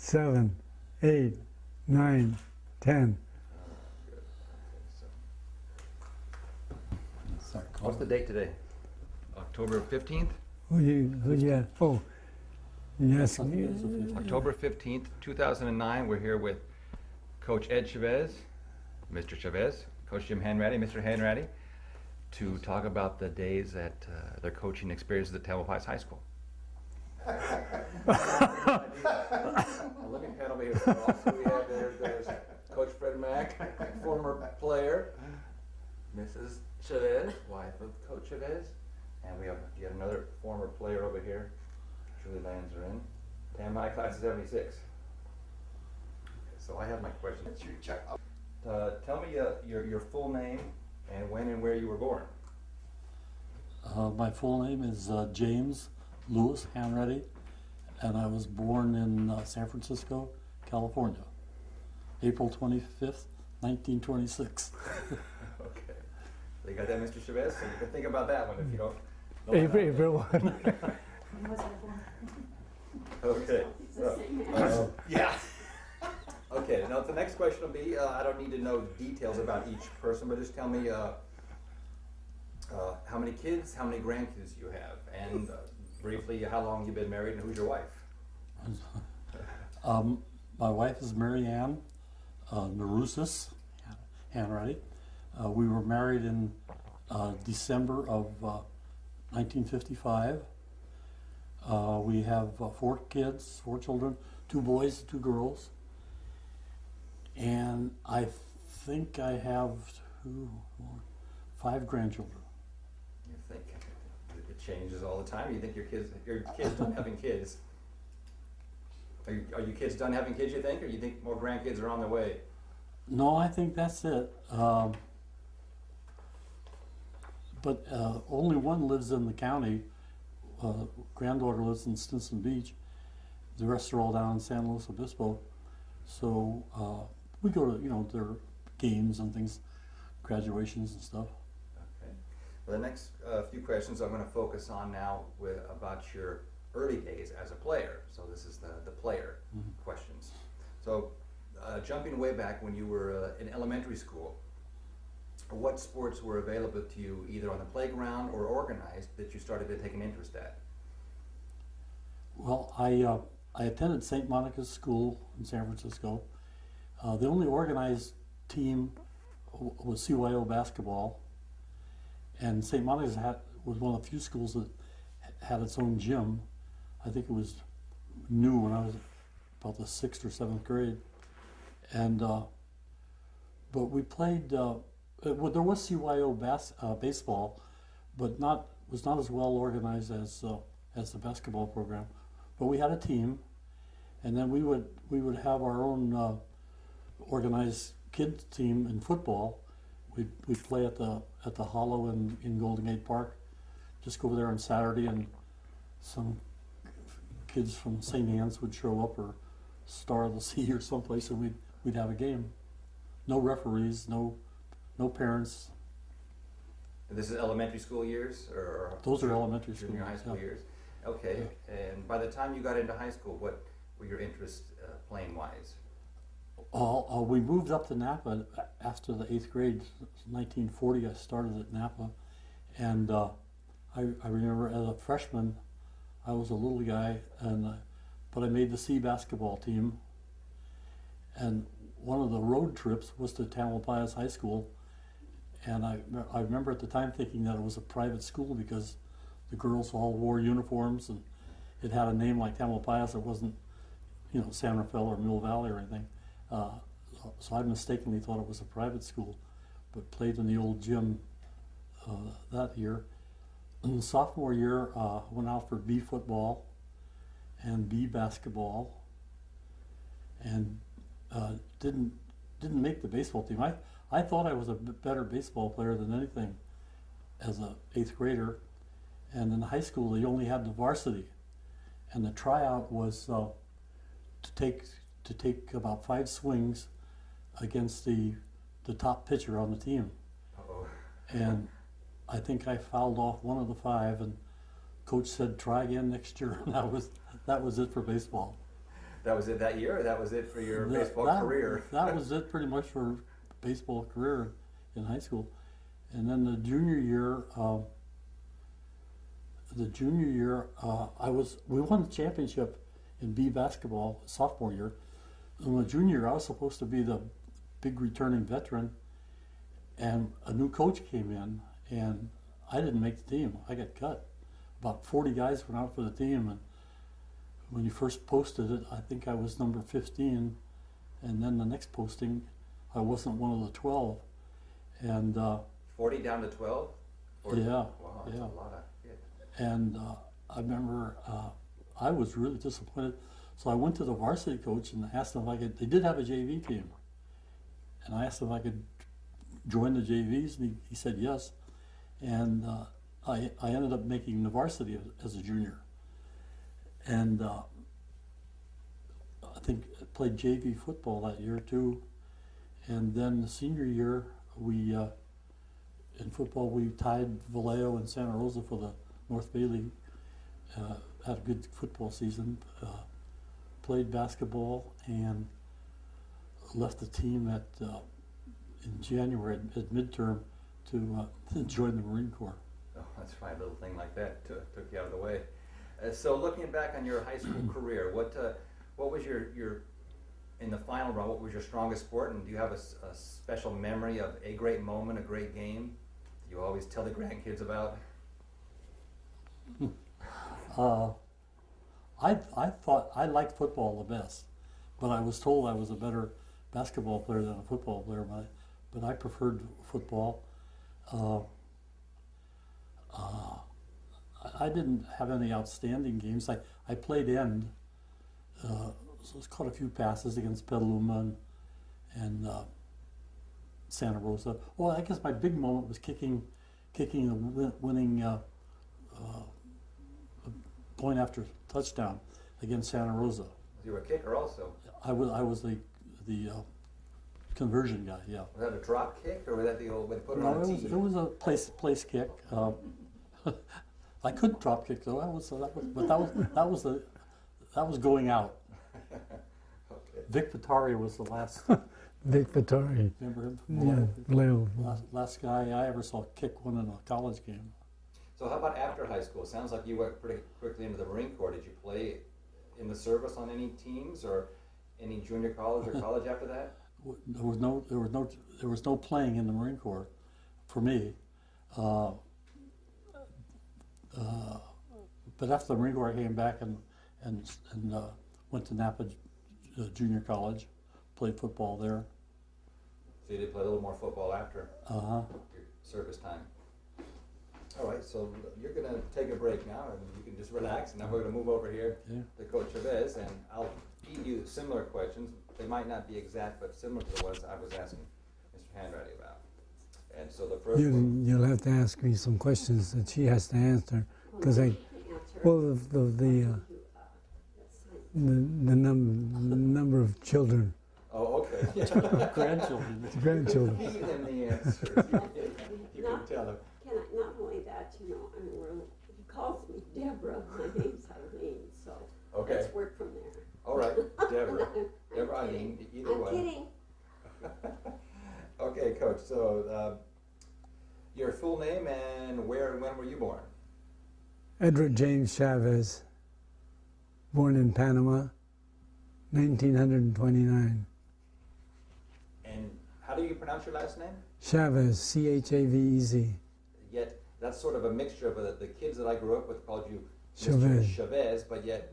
7, 8, 9, 10. What's the date today? October 15th? Oh, yes. October 15th, 2009. We're here with Coach Ed Chavez, Mr. Chavez, Coach Jim Hanretty, Mr. Hanretty, to talk about the days at their coaching experiences at Tamalpais High School. Looking at over here. So also we have there's Coach Fred Mack, former player, Mrs. Chavez, wife of Coach Chavez, and we have yet another former player over here. Julie Lanzarin, Tamalpais class of '76. So I have my question. Tell me your full name and when and where you were born. My full name is James Louis Hanretty, and I was born in San Francisco, California, April 25th, 1926. Okay. So you got that, Mr. Chavez? So you can think about that one if you don't know. April 1. Okay. So, yeah. Okay, now the next question will be, I don't need to know details about each person, but just tell me how many kids, how many grandkids you have, and briefly how long you've been married and who's your wife. My wife is Mary Ann Narusis Hanretty. We were married in December of 1955. We have 4 kids, 4 children, 2 boys, 2 girls. And I think I have 5 grandchildren. You think it changes all the time? You think your kids done having kids? Are you kids done having kids, you think, or you think more grandkids are on their way? No, I think that's it. But only one lives in the county. Granddaughter lives in Stinson Beach. The rest are all down in San Luis Obispo. So we go to their games and things, graduations and stuff. Okay. Well, the next few questions I'm going to focus on now about your early days as a player. So this is the player questions. So jumping way back when you were in elementary school, what sports were available to you either on the playground or organized that you started to take an interest at? Well, I attended St. Monica's School in San Francisco. The only organized team was CYO basketball, and St. Monica's was one of the few schools that had its own gym. I think it was new when I was about the 6th or 7th grade, and but we played. Well, there was CYO baseball, but was not as well organized as the basketball program. But we had a team, and then we would have our own organized kids team in football. We'd play at the Hollow in Golden Gate Park. Just go over there on Saturday, and some kids from St. Anne's would show up, or Star of the Sea or someplace, and we'd have a game. No referees, no parents. This is elementary school years, or those are elementary school, junior high school years. Okay, yeah. And by the time you got into high school, what were your interests playing wise? We moved up to Napa after the 8th grade. 1940, I started at Napa, and I remember as a freshman, I was a little guy, but I made the C basketball team. And one of the road trips was to Tamalpais High School, and I remember at the time thinking that it was a private school because the girls all wore uniforms, and it had a name like Tamalpais. It wasn't, San Rafael or Mill Valley or anything. So I mistakenly thought it was a private school, but played in the old gym that year. In the sophomore year, went out for B football and B basketball, and didn't make the baseball team. I thought I was a better baseball player than anything as a 8th grader, and in high school they only had the varsity, and the tryout was to take about 5 swings against the top pitcher on the team. Uh-oh. And I think I fouled off one of the 5, and coach said try again next year, and that was it for baseball. That was it that year, or that was it for your That- baseball that- career? That was it pretty much for baseball career in high school. And then the junior year, we won the championship in B basketball sophomore year. In my junior year, I was supposed to be the big returning veteran, and a new coach came in, and I didn't make the team. I got cut. About 40 guys went out for the team, and when you first posted it, I think I was number 15, and then the next posting, I wasn't one of the 12. And 40 down to 12? yeah, Wow, that's yeah. a lot of hits. And I remember I was really disappointed. So I went to the varsity coach and asked him if I could. They did have a JV team, and I asked him if I could join the JVs, and he said yes. And I ended up making the varsity as a junior, and I think I played JV football that year too. And then the senior year, we in football we tied Vallejo and Santa Rosa for the North Bay League. Had a good football season. Played basketball and left the team in January at midterm to join the Marine Corps. Oh, that's right, a little thing like that took you out of the way. So looking back on your high school career, what was your in the final round? What was your strongest sport, and do you have a special memory of a great moment, a great game you always tell the grandkids about? I thought I liked football the best, but I was told I was a better basketball player than a football player. But I preferred football. I didn't have any outstanding games. I played end, so I caught a few passes against Petaluma and Santa Rosa. Well, I guess my big moment was kicking the winning point after touchdown against Santa Rosa. You were a kicker also. I was the conversion guy. Yeah. Was that a drop kick, or was that the old way to put it No, on a tee? it was a place kick. I couldn't drop kick though. That was going out. Okay. Vic Vitari was the last. Vic Vitari. Remember him? Yeah, Leo. Last guy I ever saw kick one in a college game. So how about after high school? Sounds like you went pretty quickly into the Marine Corps. Did you play in the service on any teams or any junior college or college after that? There was no playing in the Marine Corps for me. But after the Marine Corps, I came back and went to Napa Junior College, played football there. So you did play a little more football after Uh-huh. your service time. All right, so you're going to take a break now, and you can just relax. And now we're going to move over here Yeah. to Coach Chavez, and I'll feed you similar questions. They might not be exact, but similar to the ones I was asking Mr. Hanretty about. And so the first one, You'll have to ask me some questions that she has to answer, because well, the number of children, oh, okay. Grandchildren. grandchildren. Feed them the answers. You can tell them. Can I, not only that, you know, I mean, he calls me Deborah, my name's Eileen, so Okay. let's work from there. All right, Deborah. I'm Deborah, I kidding. mean, either I'm one. kidding. Okay, Coach. So, your full name and where and when were you born? Edward James Chavez, born in Panama, 1929. And how do you pronounce your last name? Chavez, Chavez. Yet that's sort of a mixture of the kids that I grew up with called you Chavez. Mr. Chavez, but yet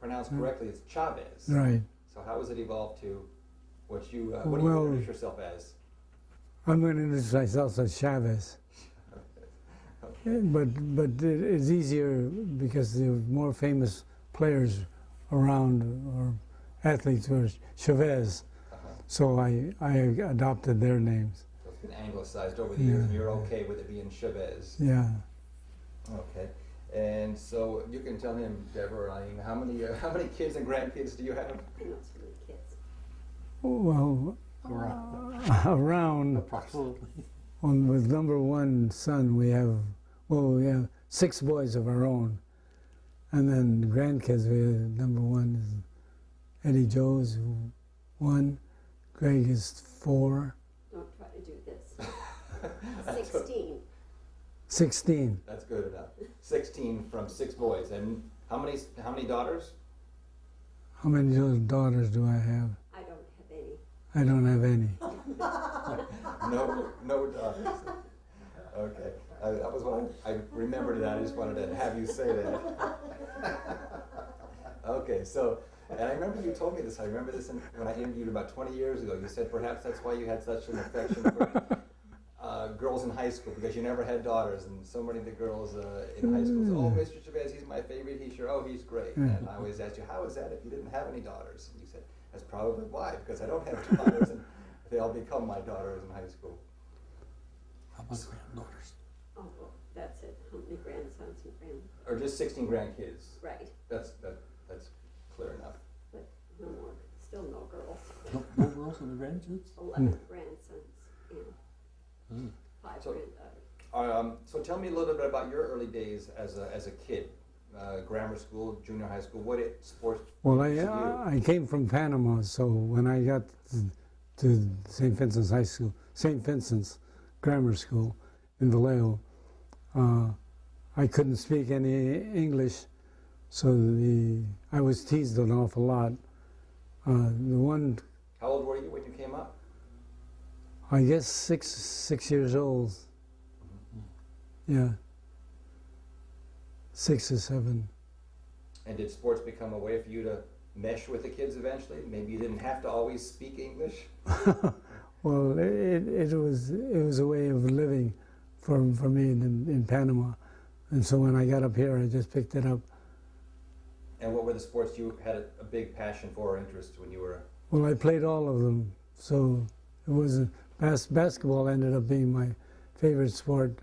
pronounced correctly it's Chavez. Right. So how has it evolved to what you what do you Well, introduce yourself as? I'm going to introduce myself as Chavez. Okay. But it's easier because there are more famous players around, or athletes who are Chavez. So I adopted their names. So it's been anglicized over the years, and Yeah. you're okay with it being Chavez. Yeah. Okay. And so you can tell him, Deborah, how many kids and grandkids do you have? I know so many kids. Well, around Approximately. with number one son, we have 6 boys of our own, and then grandkids. We have number one is Eddie Joe's 1, Greg is 4, Don't try to do this. That's 16. 16. That's good enough. 16 from 6 boys. And how many daughters? How many daughters do I have? I don't have any. I don't have any. No daughters. Okay. That was what I remembered that. I just wanted to have you say that. Okay, so, and I remember you told me this. I remember this when I interviewed about 20 years ago. You said perhaps that's why you had such an affection for girls in high school, because you never had daughters, and so many of the girls in high school said, "Oh, Mr. Chavez, he's my favorite. He's great." And I always asked you, "How is that if you didn't have any daughters?" And you said, "That's probably why, because I don't have daughters, and they all become my daughters in high school." How about granddaughters? Oh, well, that's it. How many grandsons and Or just 16 grandkids. Right, That's clear enough. but no more. Still no girls. No girls and the grandkids? 11 grandsons and 5 So- granddaughters. So tell me a little bit about your early days as a kid, grammar school, junior high school. What sports? Well, did you I came from Panama, so when I got to St. Vincent's High School, St. Vincent's Grammar School in Vallejo, I couldn't speak any English, so I was teased an awful lot. How old were you when you came up? I guess 6 years old. Yeah, 6 or 7. And did sports become a way for you to mesh with the kids eventually? Maybe you didn't have to always speak English. Well, it was a way of living for me in Panama, and so when I got up here, I just picked it up. And what were the sports you had a big passion for or interest when you were? Well, I played all of them, so it was basketball ended up being my favorite sport,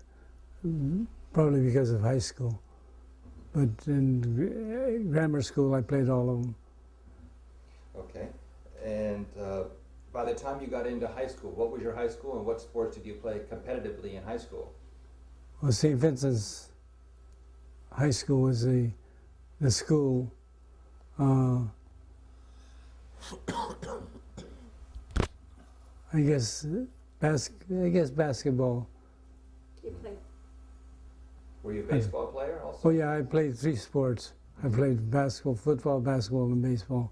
probably because of high school. But in grammar school, I played all of them. Okay. And by the time you got into high school, what was your high school and what sports did you play competitively in high school? Well, St. Vincent's High School was the school. I guess basketball. You played Were you a baseball player also? Oh yeah, I played 3 sports. I played basketball, football, basketball, and baseball.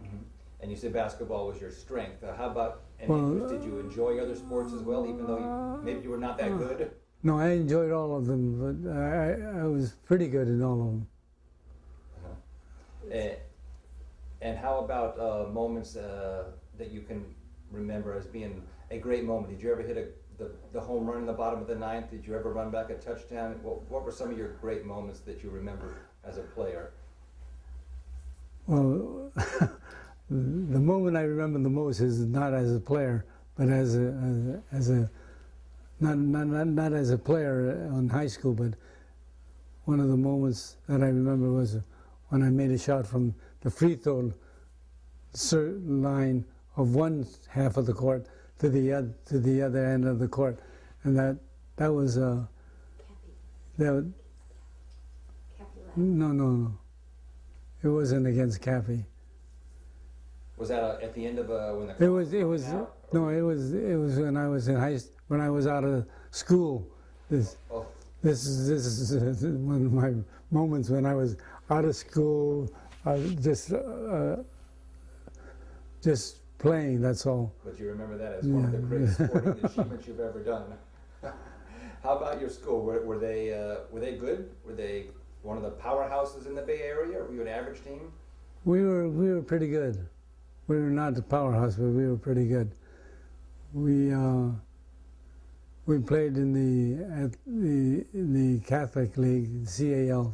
Mm-hmm. And you said basketball was your strength. How about any Well, interest? Did you enjoy other sports as well, even though maybe you were not that good? No, I enjoyed all of them, but I was pretty good in all of them. And how about moments that you can remember as being a great moment? Did you ever hit the home run in the bottom of the 9th? Did you ever run back a touchdown? What were some of your great moments that you remember as a player? Well, the moment I remember the most is not as a player, but as a not as a player in high school, but one of the moments that I remember was when I made a shot from the free throw line of one half of the court to the other end of the court, and that was Cappy. that Cappy left. no, it wasn't against Cappy. Was that at the end of when the It was out? no, it was when I was in when I was out of school. Oh, This is one of my moments when I was out of school, just playing. That's all. but you remember that as one of the great sporting achievements you've ever done. How about your school? Were they good? Were they one of the powerhouses in the Bay Area, or were you an average team? We were pretty good. We were not the powerhouse, but we were pretty good. We played in the Catholic League, CAL,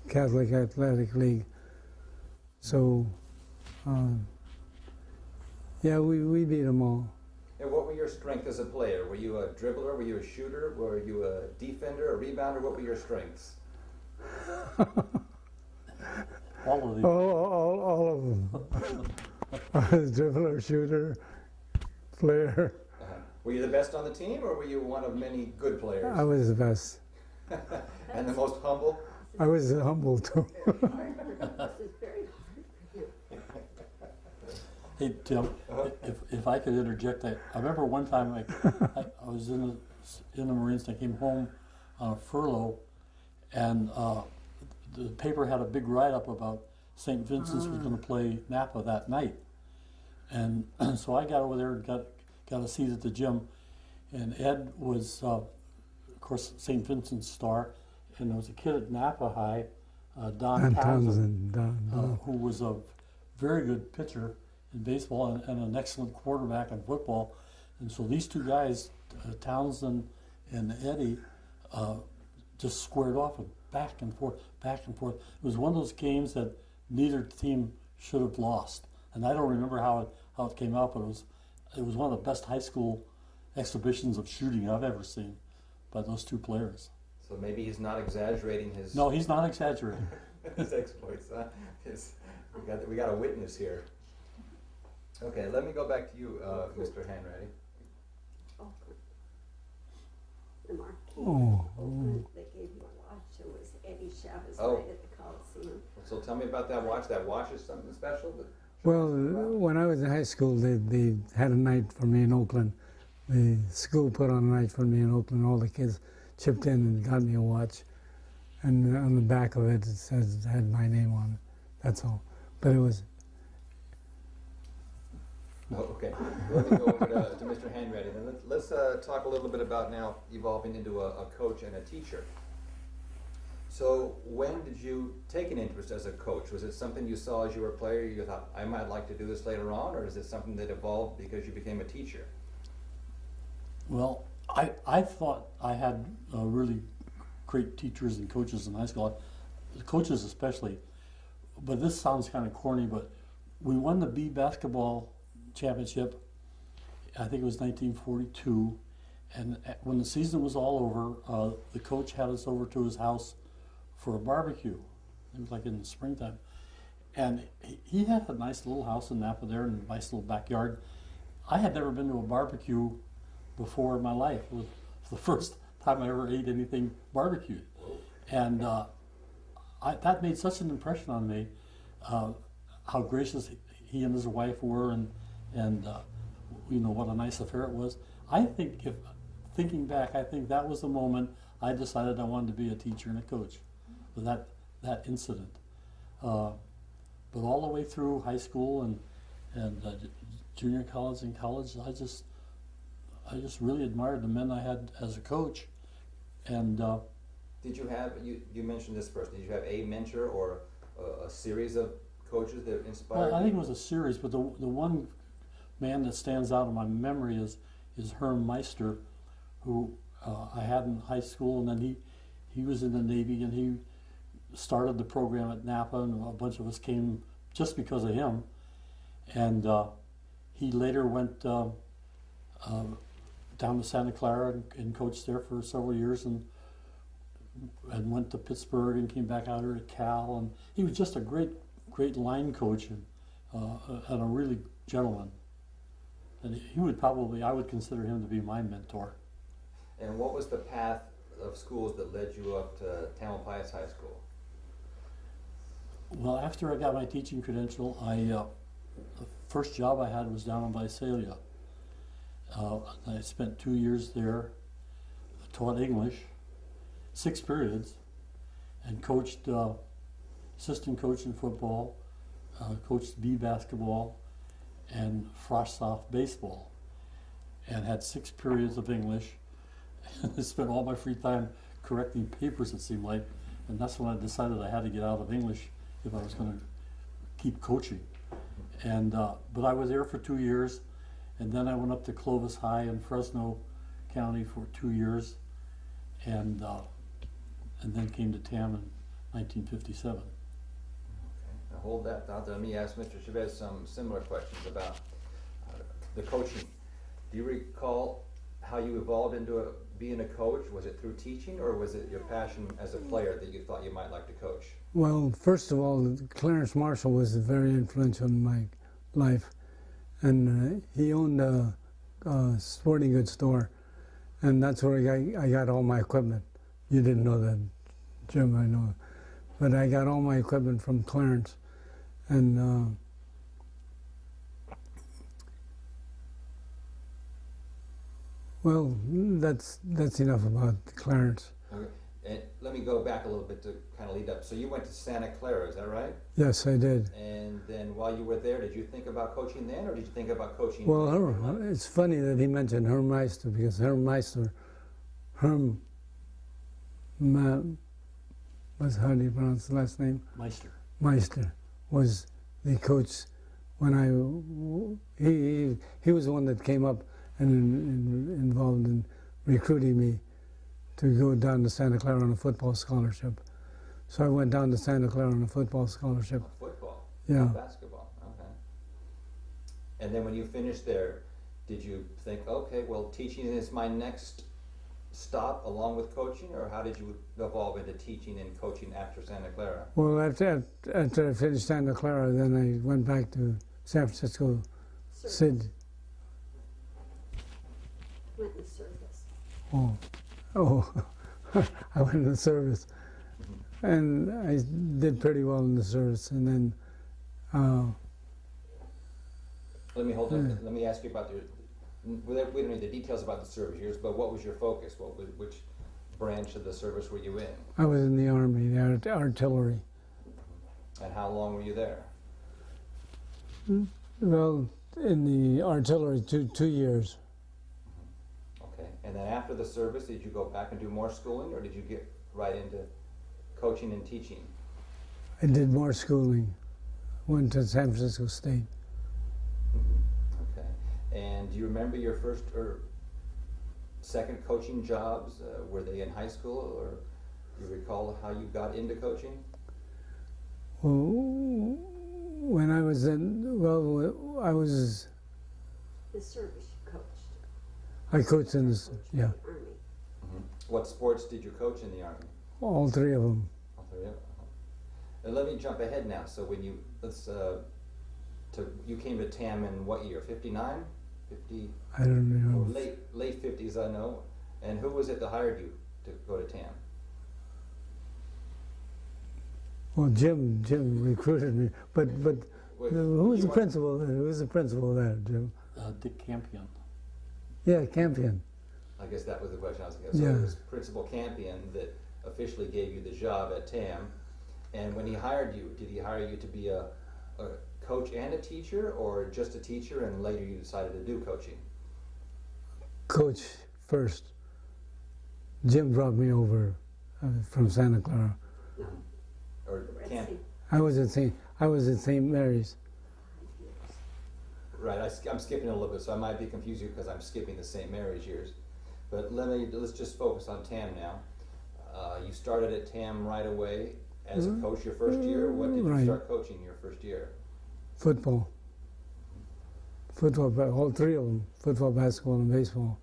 Catholic Athletic League. So, yeah, we beat them all. And what were your strengths as a player? Were you a dribbler? Were you a shooter? Were you a defender, a rebounder? What were your strengths? All of these. All of them. I was dribbler, shooter, player. Were you the best on the team, or were you one of many good players? I was the best. And the most humble? I was humble too. This is very hard for him. Hey, Tim, if I could interject, I remember one time I was in the Marines and I came home on a furlough, and the paper had a big write-up about St. Vincent's was going to play Napa that night. And so I got over there and got a seat at the gym, and Ed was, of course, St. Vincent's star, and there was a kid at Napa High, Don Townsend, who was a very good pitcher in baseball and an excellent quarterback in football. And so these two guys, Townsend and Eddie, just squared off and back and forth, back and forth. It was one of those games that neither team should have lost. And I don't remember how it came out, but it was one of the best high school exhibitions of shooting I've ever seen by those two players. So maybe he's not exaggerating his... No, he's not exaggerating. his exploits. We got a witness here. Okay, let me go back to you, Mr. Hanretty. The Marquis Oh. Oakland, they gave you a watch. It was Eddie Chavez Oh. right at the Coliseum. So tell me about that watch. That watch is something special? Well, when I was in high school, they had a night for me in Oakland. The school put on a night for me in Oakland. All the kids chipped in and got me a watch. And on the back of it, it had my name on it. That's all. But it was... Oh, okay. Let me go over to Mr. Hanretty. Then let's talk a little bit about now evolving into a coach and a teacher. So when did you take an interest as a coach? Was it something you saw as you were a player, you thought, I might like to do this later on, or is it something that evolved because you became a teacher? Well, I thought I had really great teachers and coaches in high school, coaches especially. But this sounds kind of corny, but we won the B basketball championship, I think it was 1942, and when the season was all over, the coach had us over to his house for a barbecue. It was like in the springtime. And he had a nice little house in Napa there and a nice little backyard. I had never been to a barbecue before in my life. It was the first time I ever ate anything barbecued. And that made such an impression on me, how gracious he and his wife were, and you know, what a nice affair it was. I think, thinking back, I think that was the moment I decided I wanted to be a teacher and a coach, with that incident. But all the way through high school and junior college and college, I just really admired the men I had as a coach. And did you have, you mentioned this first, did you have a mentor or a series of coaches that inspired you? I think it was a series, but the one man that stands out in my memory is Herm Meister, who I had in high school, and then he was in the Navy, and he started the program at Napa, and a bunch of us came just because of him. And he later went down to Santa Clara and coached there for several years, and went to Pittsburgh and came back out here to Cal, and he was just a great line coach and a really gentleman. And he would probably, I would consider him to be my mentor. And what was the path of schools that led you up to Tamalpais High School? Well, after I got my teaching credential, the first job I had was down in Visalia. I spent 2 years there, taught English, 6 periods, and coached, assistant coach in football, coached B basketball, and frosh soft baseball, and had 6 periods of English. And I spent all my free time correcting papers, it seemed like, and that's when I decided I had to get out of English if I was going to keep coaching. And but I was there for 2 years, and then I went up to Clovis High in Fresno County for 2 years, and then came to TAM in 1957. Now hold that thought. Let me ask Mr. Chavez some similar questions about the coaching. Do you recall how you evolved into being a coach? Was it through teaching, or was it your passion as a player that you thought you might like to coach? Well, first of all, Clarence Marshall was very influential in my life, and he owned a sporting goods store, and that's where I got all my equipment. You didn't know that, Jim, I know. But I got all my equipment from Clarence, and Well, that's enough about Clarence. Okay. And let me go back a little bit to kind of lead up. So you went to Santa Clara, is that right? Yes, I did. And then while you were there, did you think about coaching then, or did you think about coaching? Well, it's funny that he mentioned Herm Meister, because Herm, how do you pronounce the last name? Meister was the coach when he was the one that came up and involved in recruiting me to go down to Santa Clara on a football scholarship. So I went down to Santa Clara on a football scholarship. Football? Yeah. Not basketball, okay. And then when you finished there, did you think, okay, well, teaching is my next stop along with coaching, or how did you evolve into teaching and coaching after Santa Clara? Well, after I finished Santa Clara, then I went back to San Francisco, Sid. Went in service. Oh, I went in the service, and I did pretty well in the service, and then. Let me ask you about we don't need the details about the service years, but what was your focus? Which branch of the service were you in? I was in the Army, the artillery. And how long were you there? Well, in the artillery, two years. Okay. And then after the service, did you go back and do more schooling, or did you get right into coaching and teaching? I did more schooling. Went to San Francisco State. Okay. And do you remember your first or second coaching jobs? Were they in high school, or do you recall how you got into coaching? Well, when I was I was. The service you coached. I coached in this, yeah. Army. Mm-hmm. What sports did you coach in the Army? All three of them. All three of them. And let me jump ahead now. So when you you came to TAM in what year? 59? 50? I don't know. Late 50s, I know. And who was it that hired you to go to TAM? Well, Jim recruited me, but who was the principal there? Who was the principal there, Jim? Dick Campion. Yeah, Campion. I guess that was the question I was going to ask. So it was Principal Campion that officially gave you the job at TAM. And when he hired you, did he hire you to be a coach and a teacher, or just a teacher, and later you decided to do coaching? Coach first. Jim brought me over from Santa Clara. Or Camp? I was at St. Mary's. Right, I'm skipping a little bit, so I might be confusing you because I'm skipping the St. Mary's years. But let's just focus on TAM now. You started at TAM right away as a coach your first year. What did you start coaching your first year? Football. All three of them: football, basketball, and baseball.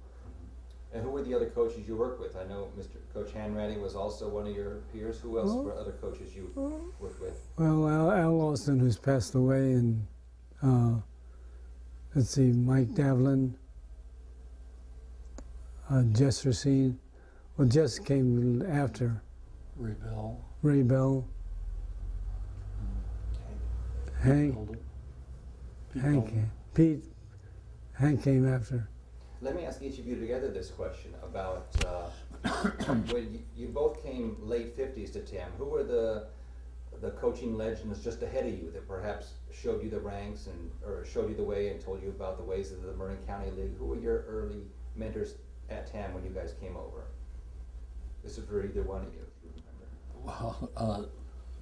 And who were the other coaches you worked with? I know Coach Hanretty was also one of your peers. Who else were other coaches you worked with? Well, Al Austin, who's passed away, and let's see, Mike Davlin, Jess Racine. Well, Jess came after. Ray Bell. Pete. Hank came after. Let me ask each of you together this question about when you both came late 50s to TAM. Who were the coaching legends just ahead of you that perhaps showed you the ranks or showed you the way and told you about the ways of the Marin County League? Who were your early mentors at TAM when you guys came over? This is for either one of you, if you remember. Well,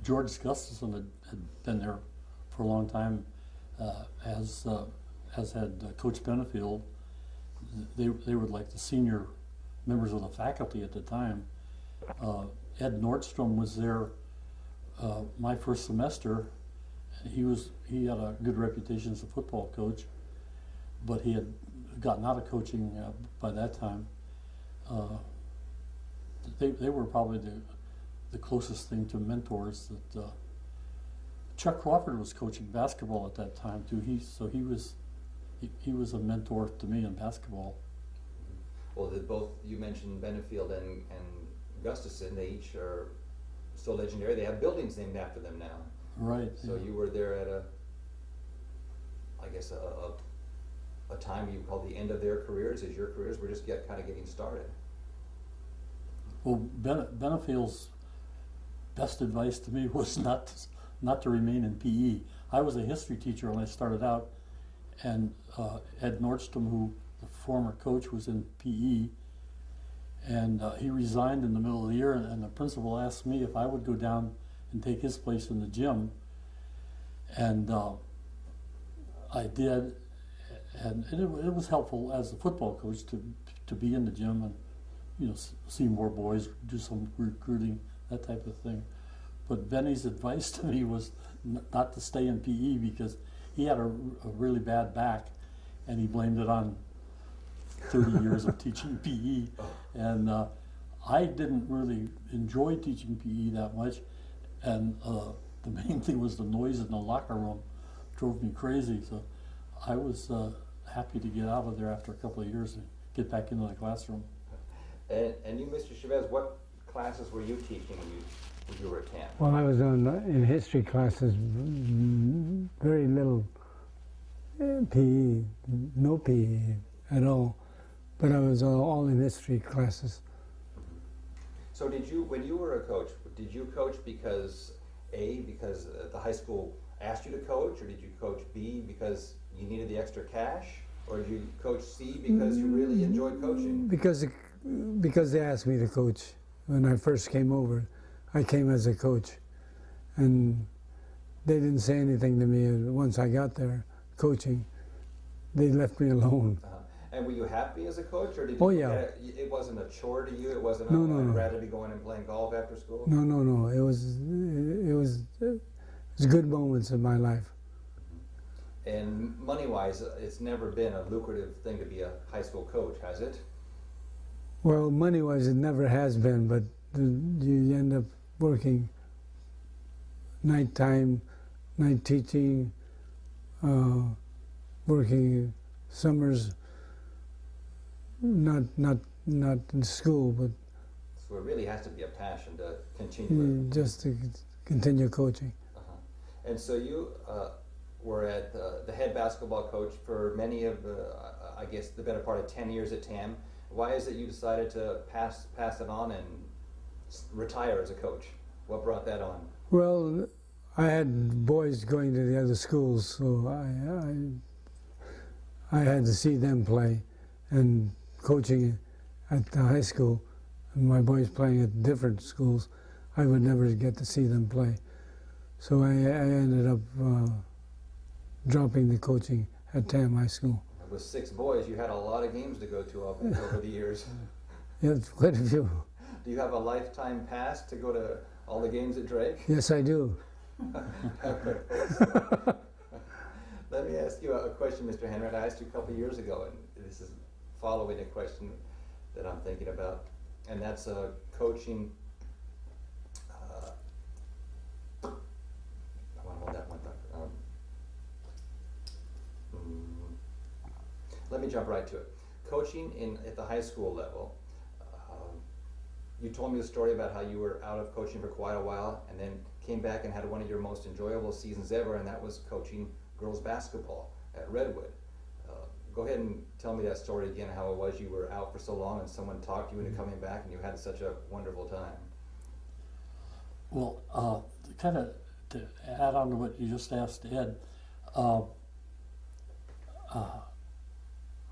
George Gustafson had been there for a long time, as had Coach Benefield. They were like the senior members of the faculty at the time. Ed Nordstrom was there my first semester. He had a good reputation as a football coach, but he had gotten out of coaching by that time. They were probably the closest thing to mentors that. Chuck Crawford was coaching basketball at that time too. He was a mentor to me in basketball. Well, you mentioned Benefield and Gustafson. They each are so legendary. They have buildings named after them now. Right. So you were there at a time you call the end of their careers as your careers were just kind of getting started? Well, Benefield's best advice to me was not to remain in PE. I was a history teacher when I started out, and Ed Nordstrom, who the former coach, was in PE, and he resigned in the middle of the year, and the principal asked me if I would go down and take his place in the gym, and I did, and it was helpful as a football coach to be in the gym and, you know, see more boys, do some recruiting, that type of thing. But Benny's advice to me was not to stay in PE because he had a really bad back, and he blamed it on 30 years of teaching PE. And I didn't really enjoy teaching PE that much, and the main thing was the noise in the locker room drove me crazy. So I was happy to get out of there after a couple of years and get back into the classroom. And you, Mr. Chavez, what classes were you teaching when you were at TAM? Well, I was in history classes, very little PE, no PE at all, but I was all in history classes. So when you were a coach, did you coach because the high school asked you to coach, or did you coach B because you needed the extra cash, or did you coach C because you really enjoyed coaching? Because they asked me to coach. When I first came over, I came as a coach, and they didn't say anything to me once I got there coaching. They left me alone. And were you happy as a coach, or did Oh, you yeah. It wasn't a chore to you? It wasn't No. I'd rather be going and playing golf after school? No. It was good moments in my life. And money-wise, it's never been a lucrative thing to be a high school coach, has it? Well, money-wise, it never has been, but you end up working night teaching, working summers, not in school, but So it really has to be a passion to continue with. just to continue coaching. And so you were at the head basketball coach for many of, I guess, the better part of 10 years at TAM. Why is it you decided to pass it on and retire as a coach? What brought that on? Well, I had boys going to the other schools, so I had to see them play, and coaching at the high school, and my boys playing at different schools, I would never get to see them play. So I ended up dropping the coaching at TAM High School. With 6 boys, you had a lot of games to go to over the years. Yeah, quite a few. Do you have a lifetime pass to go to all the games at Drake? Yes, I do. Let me ask you a question, Mr. Hanretty. I asked you a couple of years ago, and this is following a question that I'm thinking about, and that's coaching. I want to hold that one thought. Let me jump right to it. Coaching at the high school level. You told me the story about how you were out of coaching for quite a while, and then came back and had one of your most enjoyable seasons ever, and that was coaching girls basketball at Redwood. Go ahead and tell me that story again, how it was you were out for so long and someone talked you into coming back and you had such a wonderful time. Well, to add on to what you just asked Ed,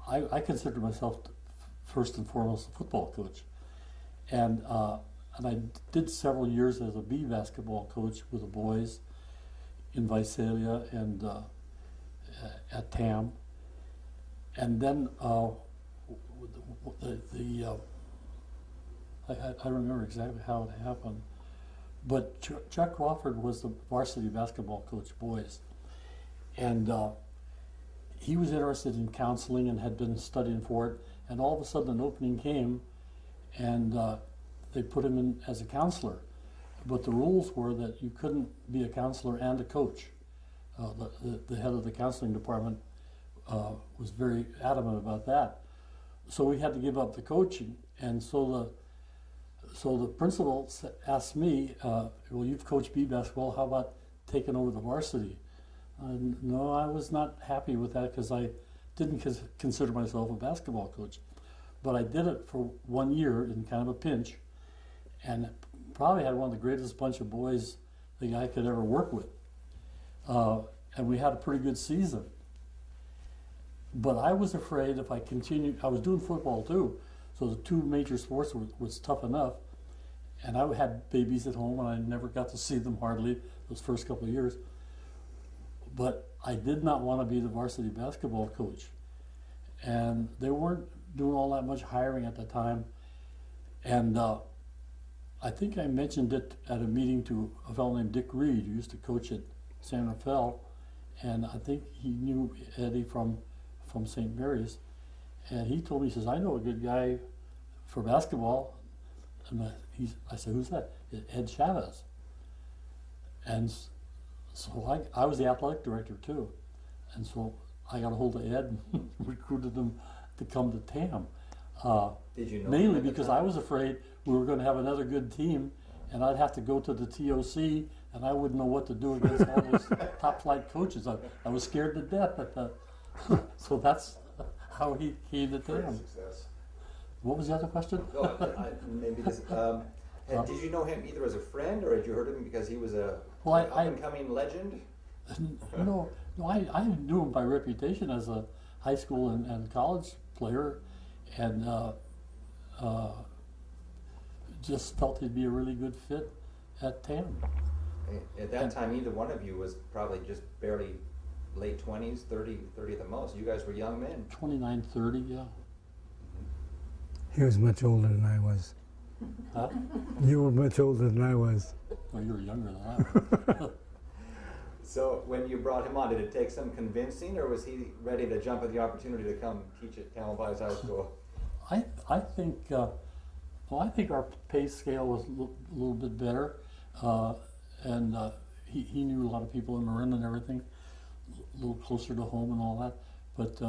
I consider myself first and foremost a football coach, and I did several years as a B basketball coach with the boys in Visalia and at TAM, and then I remember exactly how it happened, but Chuck Crawford was the varsity basketball coach boys, and he was interested in counseling and had been studying for it, and all of a sudden an opening came, and they put him in as a counselor. But the rules were that you couldn't be a counselor and a coach. The head of the counseling department was very adamant about that. So we had to give up the coaching, and so the principal asked me, well, you've coached B basketball, how about taking over the varsity? No, I was not happy with that because I didn't consider myself a basketball coach, but I did it for 1 year in kind of a pinch, and probably had one of the greatest bunch of boys the guy could ever work with. And we had a pretty good season. But I was afraid if I continued, I was doing football too, so the two major sports was tough enough. And I had babies at home, and I never got to see them hardly those first couple of years. But I did not want to be the varsity basketball coach. And they weren't doing all that much hiring at the time. And I think I mentioned it at a meeting to a fellow named Dick Reed, who used to coach at San Rafael. And I think he knew Eddie from St. Mary's. And he told me, he says, I know a good guy for basketball. And I said, who's that? Ed Chavez. And so I was the athletic director too. And so I got a hold of Ed and recruited him to come to TAM. Did you know mainly because I was afraid we were going to have another good team, and I'd have to go to the TOC, and I wouldn't know what to do against all those top flight coaches. I was scared to death. So that's how he came to TAM. Success. What was the other question? Maybe this. And did you know him either as a friend, or had you heard of him because he was a Well, up and coming legend? No, I knew him by reputation as a high school and college player, and just felt he'd be a really good fit at TAM. At that time, either one of you was probably just barely late 20s, 30 at the most. You guys were young men. 29, 30, yeah. He was much older than I was. Huh? You were much older than I was. Well, you were younger than I was. So when you brought him on, did it take some convincing, or was he ready to jump at the opportunity to come teach at Tamalpais High School? I think I think our pay scale was a little bit better, and he knew a lot of people in Marin and everything, a little closer to home and all that. But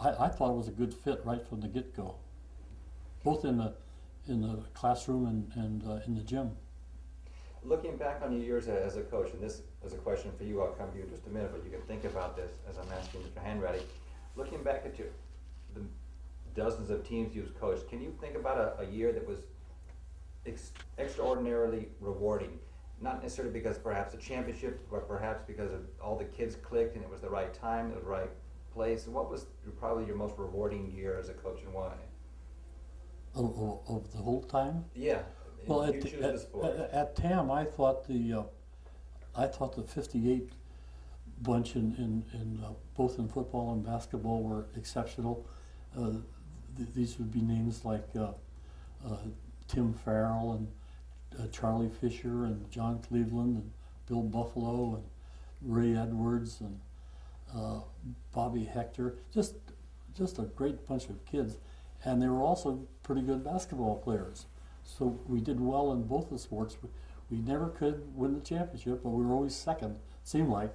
I thought it was a good fit right from the get-go, both in the classroom and in the gym. Looking back on your years as a coach, and this is a question for you, I'll come to you in just a minute, but you can think about this as I'm asking Mr. Hanretty. Looking back at the dozens of teams you've coached, can you think about a year that was extraordinarily rewarding? Not necessarily because perhaps a championship, but perhaps because of all the kids clicked and it was the right time, the right place. What was probably your most rewarding year as a coach, and why? Of the whole time? Yeah. Well, you choose the sport. at TAM, I thought the 58 bunch in both in football and basketball were exceptional. These would be names like Tim Farrell and Charlie Fisher and John Cleveland and Bill Buffalo and Ray Edwards and Bobby Hector. Just a great bunch of kids, and they were also pretty good basketball players. So we did well in both the sports. We never could win the championship, but we were always second, seemed like.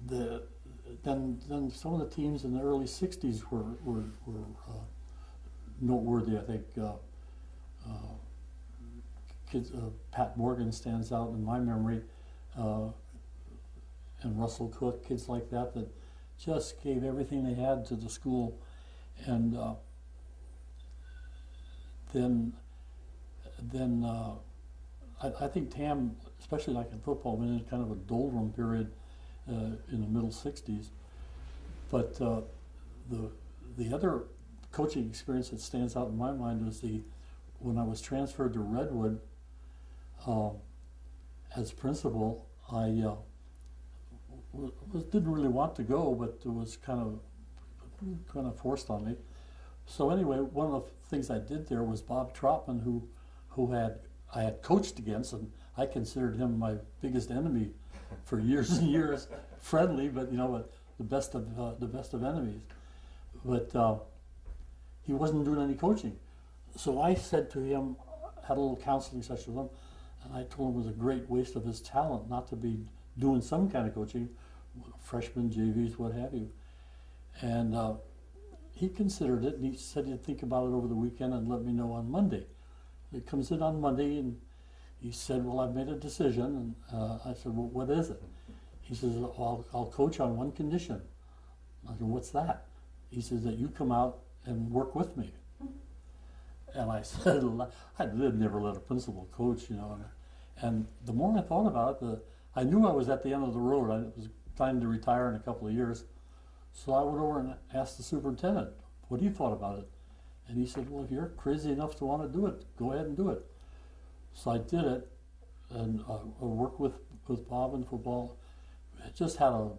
Then some of the teams in the early 60s were noteworthy, I think. Pat Morgan stands out in my memory, and Russell Cook, kids like that just gave everything they had to the school. And then I think TAM, especially like in football, went in kind of a doldrum period in the middle 60s. But the other coaching experience that stands out in my mind was when I was transferred to Redwood as principal. I didn't really want to go, but it was kind of forced on me. So anyway, one of the things I did there was Bob Trotman, who I had coached against, and I considered him my biggest enemy for years and years. Friendly, but the best of enemies. But he wasn't doing any coaching, so I said to him, had a little counseling session with him, and I told him it was a great waste of his talent not to be doing some kind of coaching, freshmen, JVs, what have you. And he considered it, and he said he'd think about it over the weekend and let me know on Monday. He comes in on Monday, and he said, well, I've made a decision. And I said, well, what is it? He says, I'll coach on one condition. I said, what's that? He says that you come out and work with me. And I said, I'd never let a principal coach, you know. And the more I thought about it, I knew I was at the end of the road. I was planning to retire in a couple of years. So I went over and asked the superintendent, what he thought about it. And he said, well, if you're crazy enough to want to do it, go ahead and do it. So I did it, and I worked with Bob in football. I just had a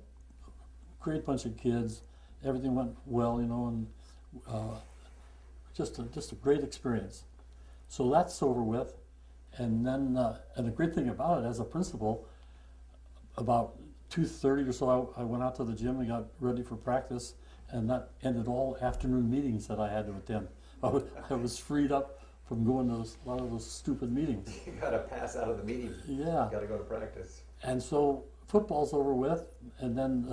great bunch of kids. Everything went well, you know, and just a great experience. So that's over with. And then, and the great thing about it, as a principal, about 2:30 or so, I went out to the gym and got ready for practice, and that ended all afternoon meetings that I had to attend. I was freed up from going to a lot of those stupid meetings. You got to pass out of the meeting. Yeah. You got to go to practice. And so football's over with, and then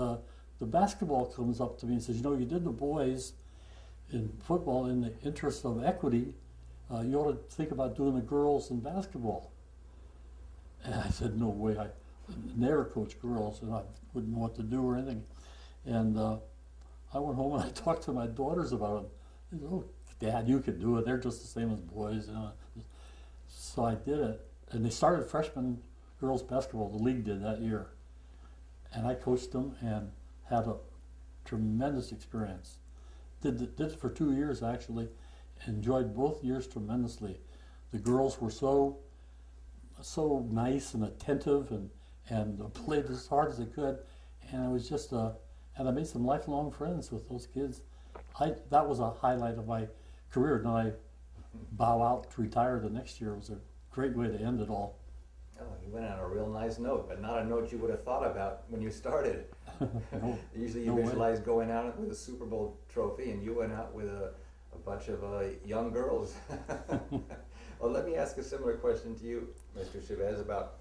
the basketball comes up to me and says, you know, you did the boys in football in the interest of equity. You ought to think about doing the girls in basketball. And I said, no way. I never coached girls, and I wouldn't know what to do or anything. And I went home and I talked to my daughters about it. They said, oh, Dad, you could do it. They're just the same as boys. You know? So I did it. And they started freshman girls basketball. The league did that year. And I coached them and had a tremendous experience. Did it for 2 years, actually. Enjoyed both years tremendously. The girls were so nice and attentive and played as hard as they could. And it was just and I made some lifelong friends with those kids. That was a highlight of my career. And I bow out to retire the next year. It was a great way to end it all. Oh, you went on a real nice note, but not a note you would have thought about when you started. No, Usually you visualize going out with a Super Bowl trophy, and you went out with a bunch of young girls. Well, let me ask a similar question to you, Mr. Chavez, about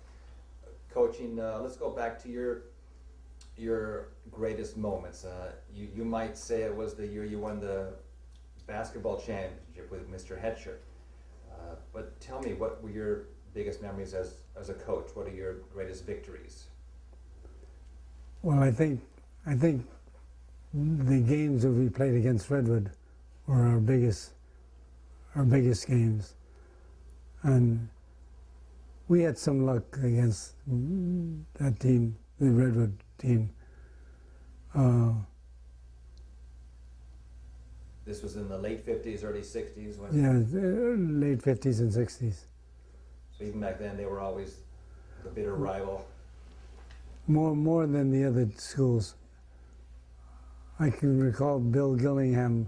coaching. Let's go back to your greatest moments. You might say it was the year you won the basketball championship with Mr. Hetcher. But tell me, what were your biggest memories as a coach? What are your greatest victories? Well, I think the games that we played against Redwood were our biggest games, and we had some luck against that team, the Redwood team. This was in the late 50s, early 60s? Late 50s and 60s. So even back then, they were always the bitter rival. More than the other schools. I can recall Bill Gillingham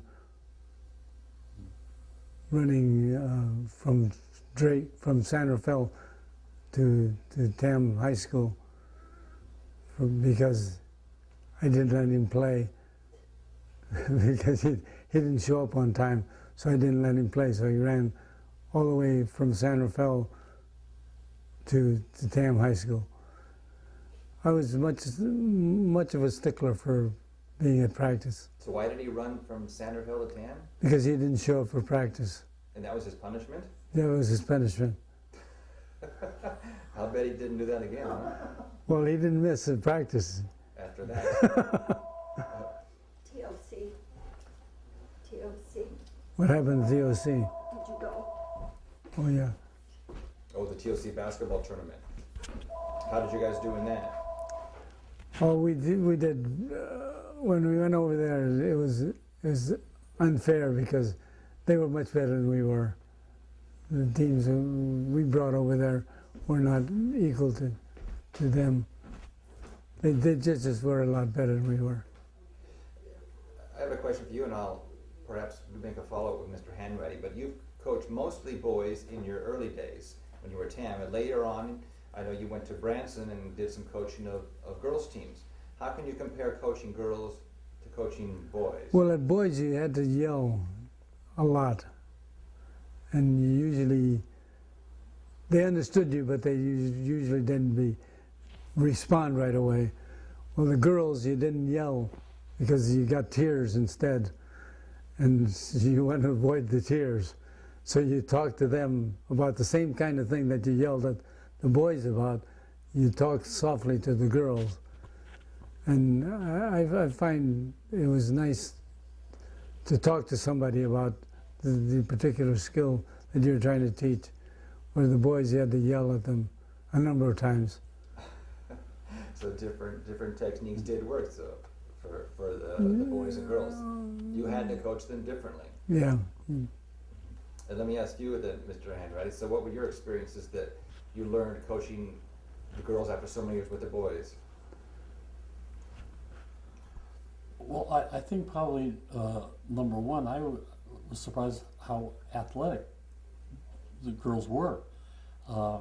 running from San Rafael to Tam High School because I didn't let him play because he didn't show up on time, so I didn't let him play. So he ran all the way from San Rafael to Tam High School. I was much of a stickler for being at practice. So why did he run from San Rafael to Tam? Because he didn't show up for practice. And that was his punishment? That was his punishment. I'll bet he didn't do that again, huh? Well, he didn't miss a practice. After that. TOC. What happened to TOC? Did you go? Oh, yeah. Oh, the TOC basketball tournament. How did you guys do in that? Oh, we did. When we went over there, it was unfair because they were much better than we were. The teams we brought over there were not equal to them. They just were a lot better than we were. I have a question for you, and I'll perhaps make a follow-up with Mr. Hanretty, but you coached mostly boys in your early days when you were TAM, and later on, I know you went to Branson and did some coaching of girls' teams. How can you compare coaching girls to coaching boys? Well, at boys you had to yell a lot, and they understood you, but they usually didn't respond right away. Well, the girls, you didn't yell because you got tears instead, and you want to avoid the tears. So you talk to them about the same kind of thing that you yelled at the boys about. You talk softly to the girls. And I find it was nice to talk to somebody about the particular skill that you're trying to teach. Where the boys, you had to yell at them a number of times. So different techniques did work. So for the boys and girls, you had to coach them differently. Yeah. And let me ask you then, Mr. Hanretty. So what were your experiences that you learned coaching the girls after so many years with the boys? Well, I think probably number one, I was surprised how athletic the girls were. I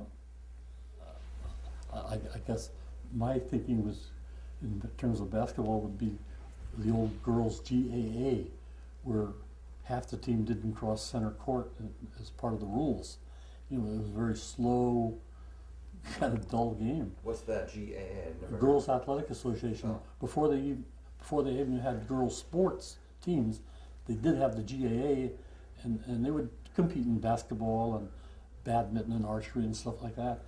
guess my thinking was, in terms of basketball, would be the old girls' GAA, where half the team didn't cross center court as part of the rules. You know, it was a very slow, kind of dull game. What's that GAA? Girls Athletic Association. Oh. Before they even had girls sports teams, they did have the GAA, and they would compete in basketball and badminton and archery and stuff like that.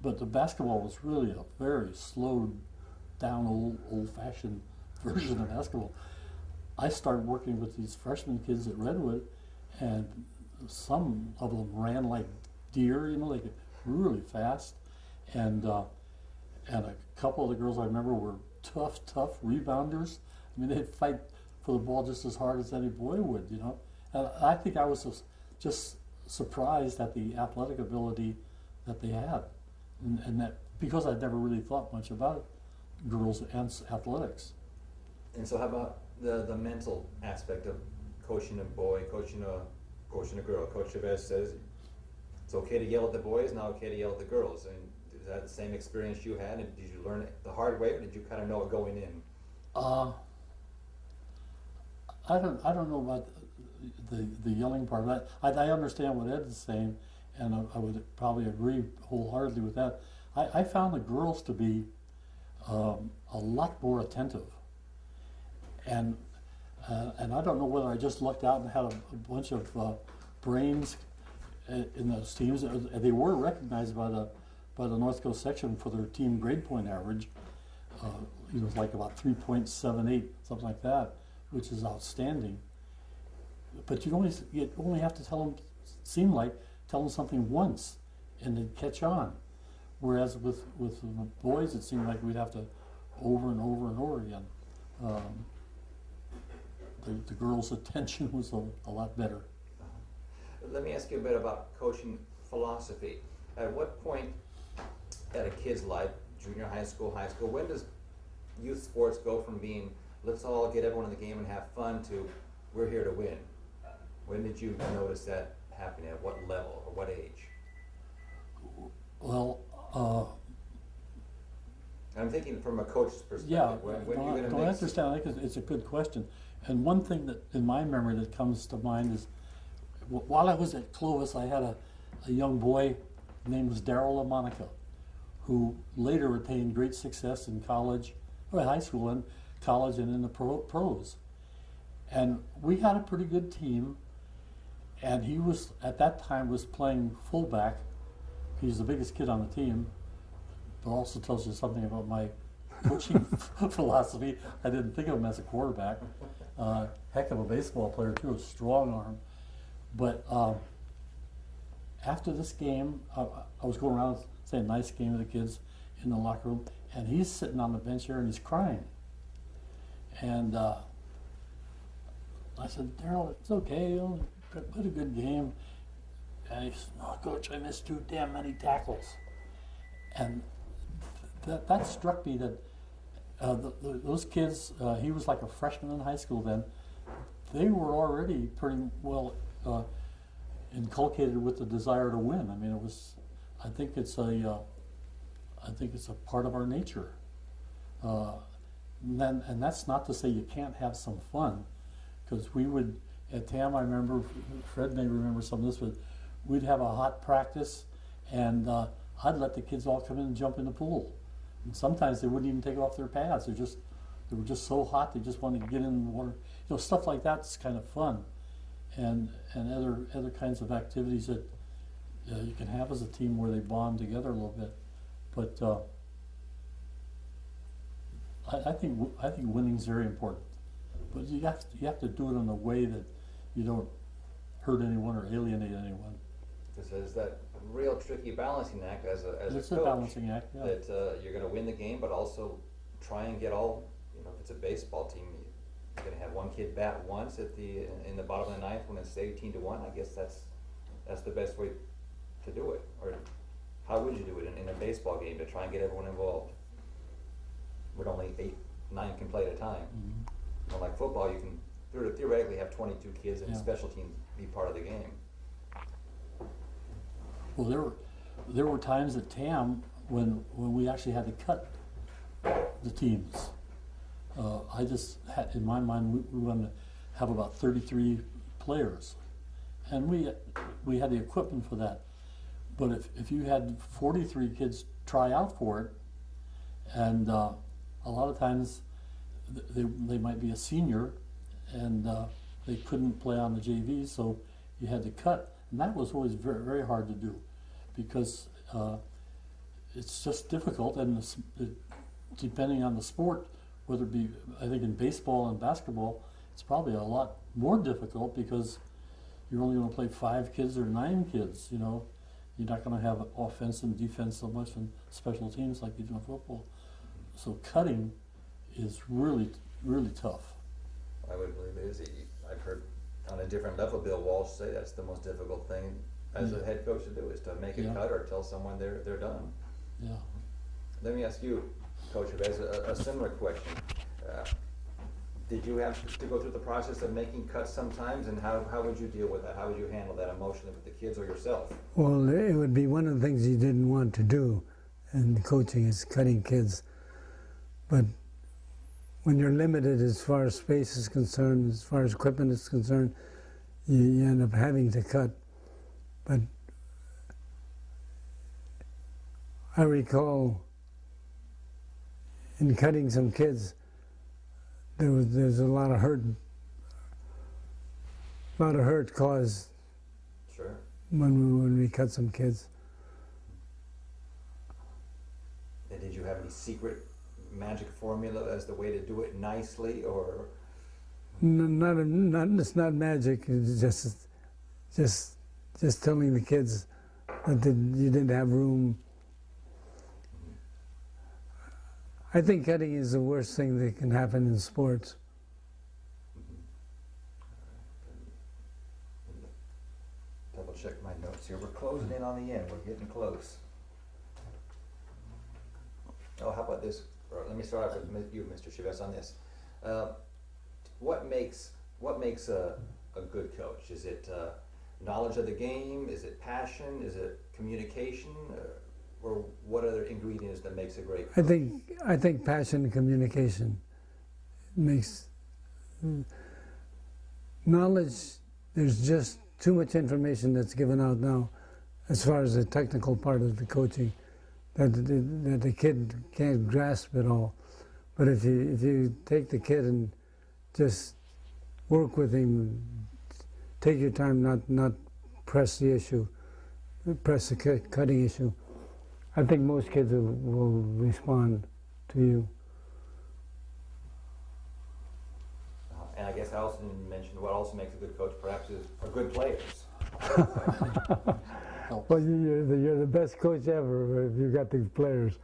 But the basketball was really a very slowed down, old-fashioned version of basketball. I started working with these freshman kids at Redwood, and some of them ran like deer, you know, like really fast. And a couple of the girls I remember were tough rebounders. I mean, they'd fight for the ball just as hard as any boy would, you know. And I think I was just surprised at the athletic ability that they had. And that, because I'd never really thought much about girls and athletics. And so how about the mental aspect of coaching a boy, coaching a girl? Coach Chavez says it's okay to yell at the boys, not okay to yell at the girls. And is that the same experience you had? And did you learn it the hard way, or did you kind of know it going in? I don't know about the yelling part of that. I understand what Ed is saying, and I would probably agree wholeheartedly with that. I found the girls to be a lot more attentive, and I don't know whether I just lucked out and had a bunch of brains in those teams. They were recognized by the North Coast section for their team grade point average. It was like about 3.78, something like that, which is outstanding. But you only have to tell them something once, and they'd catch on. Whereas with the boys, it seemed like we'd have to over and over and over again. The girls' attention was a lot better. Let me ask you a bit about coaching philosophy. At what point at a kid's life, junior high school, when does youth sports go from being let's all get everyone in the game and have fun to we're here to win? When did you notice that happening? At what level or what age? Well, I'm thinking from a coach's perspective. yeah, When no, you're I going to understand. I think it's a good question. And one thing that in my memory that comes to mind is while I was at Clovis, I had a young boy named was Darryl LaMonica, who later attained great success in college, or high school and college and in the pros. And we had a pretty good team, and he was, at that time, was playing fullback. He's the biggest kid on the team, but also tells you something about my coaching philosophy. I didn't think of him as a quarterback. Heck of a baseball player too, a strong arm. But after this game, I was going around saying nice game to the kids in the locker room, and he's sitting on the bench here and he's crying. And I said, Darryl, it's okay, you had a good game. And he said, no, Coach, I missed too damn many tackles. And that struck me that those kids, he was like a freshman in high school then, they were already pretty well inculcated with the desire to win. I mean, it was, I think it's a part of our nature. And that's not to say you can't have some fun, because we would, at TAM, I remember, Fred may remember some of this, but we'd have a hot practice, and I'd let the kids all come in and jump in the pool. And sometimes they wouldn't even take off their pads. They were just so hot, they just wanted to get in the water. You know, stuff like that's kind of fun. And other kinds of activities that you can have as a team where they bond together a little bit. But I think winning's very important, but you have to do it in a way that you don't hurt anyone or alienate anyone. This is that real tricky balancing act as a It's coach. a balancing act, yeah. That you're going to win the game, but also try and get all. You know, if it's a baseball team, you're going to have one kid bat once in the bottom of the ninth when it's 18-1. I guess that's the best way to do it. Or how would you do it in a baseball game to try and get everyone involved? With only 8-9 can play at a time. Mm-hmm. Unlike football, you can theoretically have 22 kids and Yeah. special teams be part of the game. Well, there were times at TAM when we actually had to cut the teams. I just had, in my mind, we wanted to have about 33 players, and we had the equipment for that. But if you had 43 kids try out for it, and a lot of times they might be a senior, and they couldn't play on the JV, so you had to cut, and that was always very, very hard to do, because it's just difficult, and depending on the sport, whether it be, I think in baseball and basketball, it's probably a lot more difficult because you're only going to play 5 kids or 9 kids, you know. You're not going to have offense and defense so much in special teams like you do in football. So cutting is really, really tough. I would believe it is. I've heard on a different level Bill Walsh say that's the most difficult thing as a head coach to do, is to make a cut or tell someone they're done. Yeah. Let me ask you, Coach Chavez, a similar question. Did you have to go through the process of making cuts sometimes, and how would you deal with that? How would you handle that emotionally with the kids or yourself? Well, it would be one of the things you didn't want to do in coaching, is cutting kids. But when you're limited as far as space is concerned, as far as equipment is concerned, you end up having to cut. But I recall in cutting some kids, there's a lot of hurt caused Sure. when we cut some kids. And did you have any secret magic formula as the way to do it nicely, or? It's not magic. It's just telling the kids that you didn't have room. I think cutting is the worst thing that can happen in sports. Double check my notes here. We're closing in on the end. We're getting close. Oh, how about this? Let me start off with you, Mr. Chavez, on this. What makes a good coach? Is it knowledge of the game? Is it passion? Is it communication? Or what other ingredients that makes a great coach? I think passion and communication makes knowledge. There's just too much information that's given out now, as far as the technical part of the coaching, that the kid can't grasp it all. But if you take the kid and just work with him, take your time, not press the issue, press the cutting issue, I think most kids will respond to you. And I guess I also mentioned what also makes a good coach perhaps are good players. Well, you're the best coach ever if you got these players.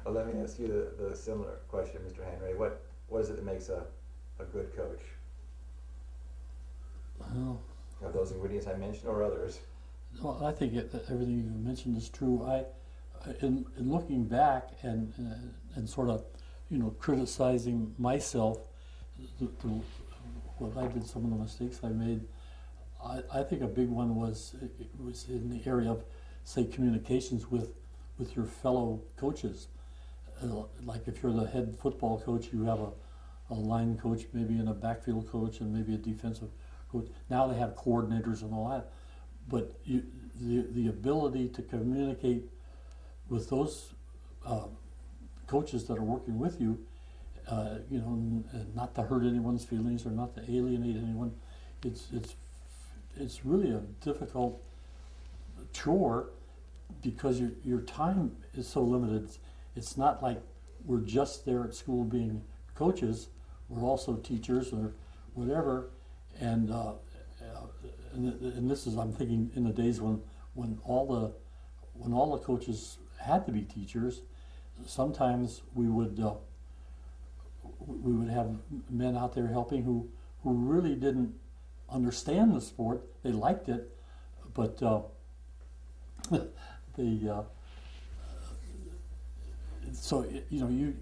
Well, let me ask you the similar question, Mr. Hanretty. What is it that makes a good coach? Well, Are those ingredients I mentioned or others? well, I think everything you mentioned is true. In looking back and sort of, criticizing myself, what I did, some of the mistakes I made, I think a big one was in the area of, say, communications with your fellow coaches. Like if you're the head football coach, you have a line coach, maybe, and a backfield coach, and maybe a defensive coach. Now they have coordinators and all that. But the ability to communicate with those coaches that are working with you, and not to hurt anyone's feelings or not to alienate anyone, it's really a difficult chore because your time is so limited. It's not like were just there at school being coaches were also teachers or whatever, and this is, I'm thinking, in the days when all the coaches had to be teachers. Sometimes we would have men out there helping who really didn't understand the sport. They liked it, but so you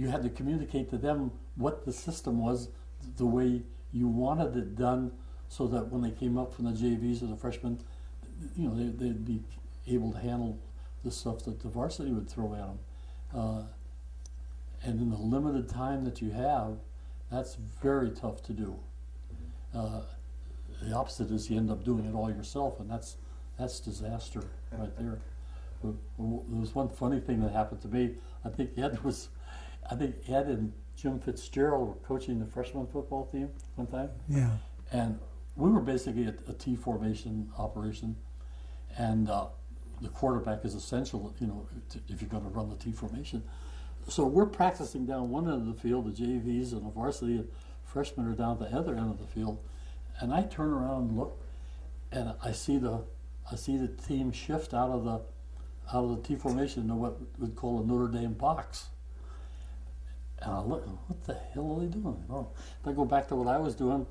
had to communicate to them what the system was, the way you wanted it done, so that when they came up from the JVs or the freshmen, they'd be able to handle the stuff that the varsity would throw at them. And in the limited time that you have, that's very tough to do. The opposite is you end up doing it all yourself, and that's disaster right there. There was one funny thing that happened to me. I think Ed and Jim Fitzgerald were coaching the freshman football team one time. Yeah. And we were basically a T formation operation, and the quarterback is essential, if you're going to run the T formation. So we're practicing down one end of the field, the JVs and the varsity, and freshmen are down at the other end of the field. And I turn around and look, and I see the team shift out of the T formation into what we'd call a Notre Dame box. And I look, what the hell are they doing? Oh, I go back to what I was doing,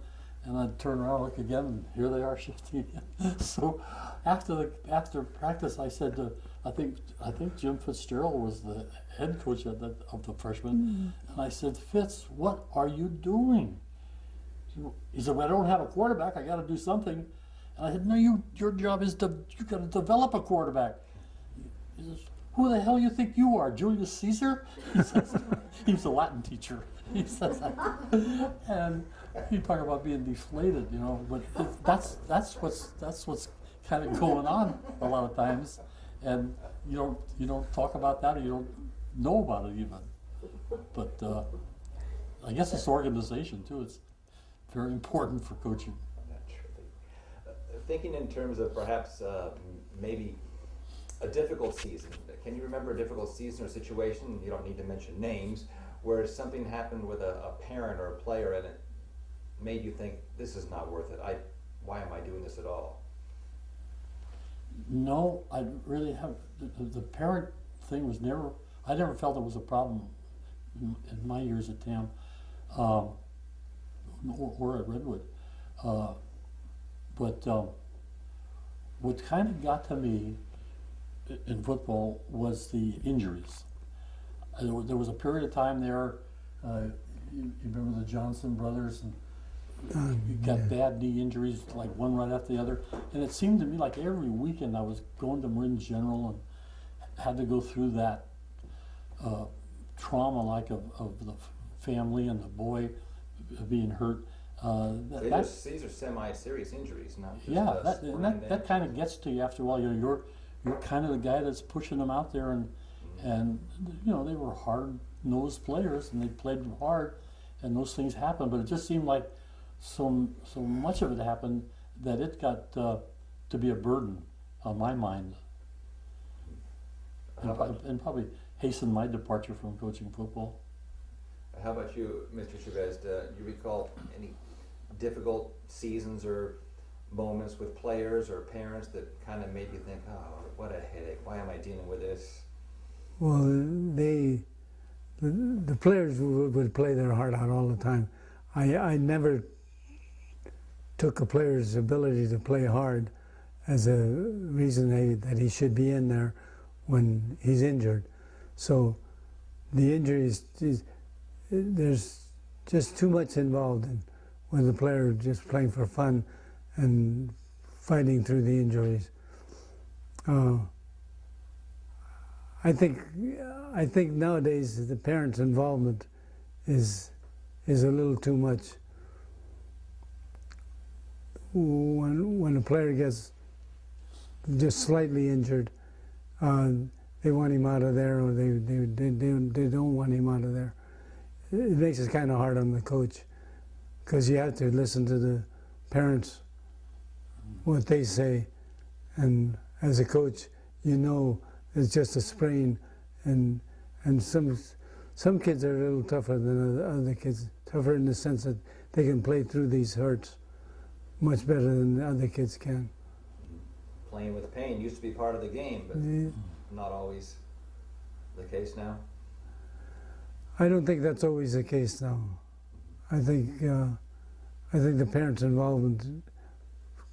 and I'd turn around, look again, and here they are shifting again. So after practice, I said to, I think Jim Fitzgerald was the head coach of the freshmen, and I said, Fitz, what are you doing? He said, well, I don't have a quarterback. I got to do something. And I said, no, your job is you got to develop a quarterback. He says, who the hell you think you are, Julius Caesar? He says, he was a Latin teacher. He says that. And you talk about being deflated, but that's what's kind of going on a lot of times, and you don't talk about that, or you don't know about it even. But I guess it's organization too. It's very important for coaching. Naturally. Thinking in terms of perhaps maybe a difficult season. Can you remember a difficult season or situation? You don't need to mention names, where something happened with a parent or a player and it made you think, this is not worth it. Why am I doing this at all? No, I really have. The parent thing was I never felt it was a problem in my years at TAM or at Redwood. But what kind of got to me in football was the injuries. There was a period of time there, you remember the Johnson brothers, and you got bad knee injuries, like one right after the other. And it seemed to me like every weekend I was going to Marin General and had to go through that trauma, like of the family and the boy being hurt. These are semi-serious injuries, not just that kind of gets to you after a while. You're kind of the guy that's pushing them out there, and they were hard-nosed players and they played hard, and those things happen. But it just seemed like so much of it happened that it got to be a burden on my mind, and probably hastened my departure from coaching football. How about you, Mr. Chavez? Do you recall any difficult seasons or moments with players or parents that kind of made you think, oh, what a headache, why am I dealing with this? Well, the players would play their heart out all the time. I never took a player's ability to play hard as a reason that he should be in there when he's injured. So the injuries, there's just too much involved in when the player just playing for fun and fighting through the injuries. I think nowadays the parents' involvement is a little too much. When a player gets just slightly injured, they want him out of there, or they don't want him out of there. It makes it kind of hard on the coach, because you have to listen to the parents, what they say, and as a coach, it's just a sprain, and some kids are a little tougher than other kids. Tougher in the sense that they can play through these hurts much better than the other kids can. Playing with pain used to be part of the game, but not always the case now. I don't think that's always the case now. I think the parents' involvement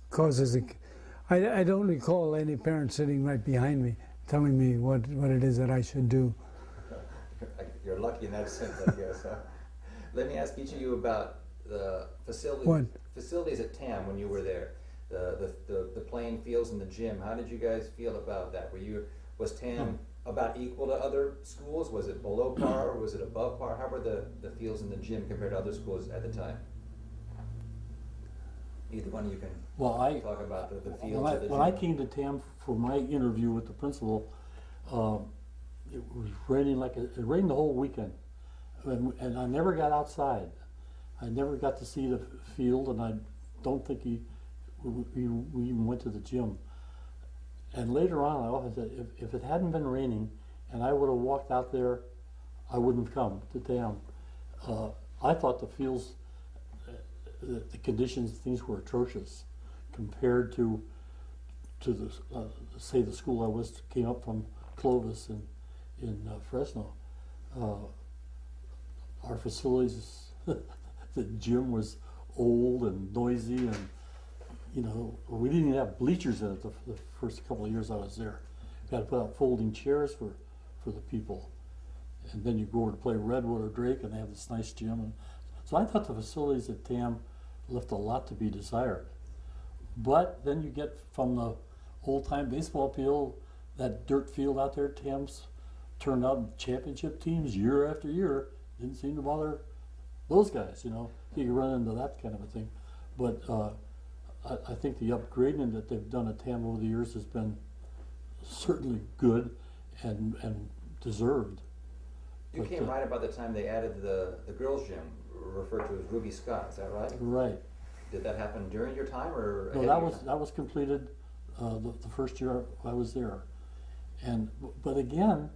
causes it. I don't recall any parent sitting right behind me telling me what it is that I should do. You're lucky in that sense, I guess. Let me ask each of you about the facilities at TAM when you were there. The playing fields and the gym. How did you guys feel about that? Was TAM about equal to other schools? Was it below par or was it above par? How were the fields in the gym compared to other schools at the time? Either one of you can talk about the fields of the gym. When I came to TAM for my interview with the principal, it was raining it rained the whole weekend, and I never got outside. I never got to see the field, and I don't think we even went to the gym. And later on, I often said, if it hadn't been raining and I would have walked out there, I wouldn't have come to TAM. I thought the fields, the conditions, things were atrocious compared to the say the school I came up from, Clovis in Fresno. Our facilities, the gym was old and noisy, and we didn't even have bleachers in it the first couple of years I was there. We had to put out folding chairs for the people. And then you go over to play Redwood or Drake, and they have this nice gym. And so I thought the facilities at TAM left a lot to be desired. But then you get from the old-time baseball field, that dirt field out there at TAM's turned out championship teams year after year. Didn't seem to bother those guys, You can run into that kind of a thing. But I think the upgrading that they've done at TAM over the years has been certainly good and deserved. You came right about the time they added the girls' gym, referred to as Ruby Scott. Is that right? Right. Did that happen during your time or? No, that was completed the first year I was there, but again,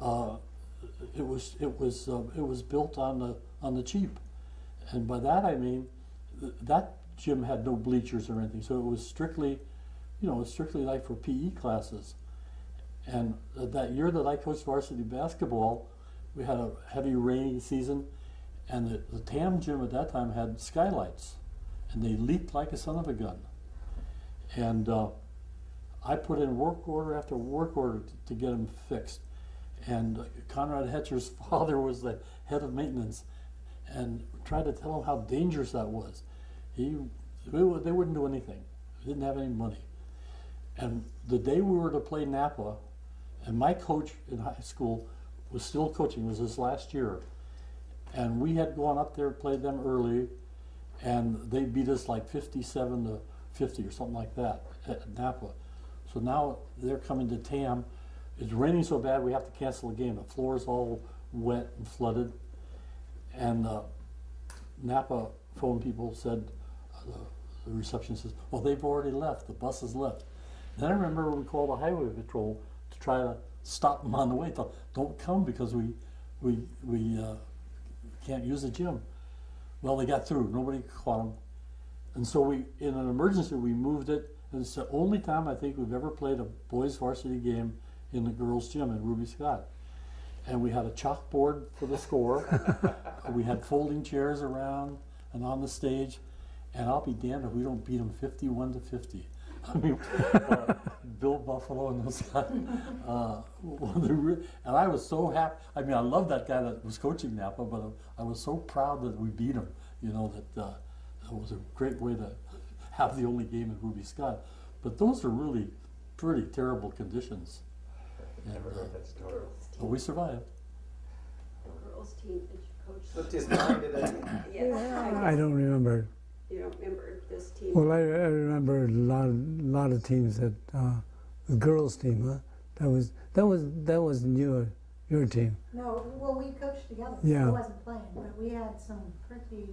it was built on the cheap, and by that I mean that gym had no bleachers or anything, so it was strictly like for PE classes. And that year that I coached varsity basketball, we had a heavy rainy season, and the TAM gym at that time had skylights, and they leaked like a son of a gun. And I put in work order after work order to get them fixed. And Conrad Hetcher's father was the head of maintenance, and tried to tell him how dangerous that was. They wouldn't do anything. They didn't have any money. And the day we were to play Napa, and my coach in high school was still coaching, it was his last year, and we had gone up there, played them early, and they beat us like 57-50 or something like that at Napa. So now they're coming to TAM. It's raining so bad we have to cancel the game. The floor is all wet and flooded. And Napa phone people said, the reception says, well, they've already left. The bus has left. Then I remember we called the highway patrol to try to stop them on the way. Don't come because we can't use the gym. Well, they got through. Nobody caught them. And so in an emergency, we moved it. And it's the only time I think we've ever played a boys varsity game in the girls' gym in Ruby Scott. And we had a chalkboard for the score. We had folding chairs around and on the stage. And I'll be damned if we don't beat them 51-50. I mean, Bill Buffalo and those guys. And I was so happy. I mean, I love that guy that was coaching Napa, but I was so proud that we beat him. That it was a great way to have the only game in Ruby Scott. But those are really pretty terrible conditions. Never heard that story. But we survived. The girls' team that you coached. Slipped his mind today. Yes. I don't remember. You don't remember this team? Well, I remember a lot of teams that the girls' team. Huh? That wasn't your team. No, well, we coached together. Yeah. I wasn't playing, but we had some pretty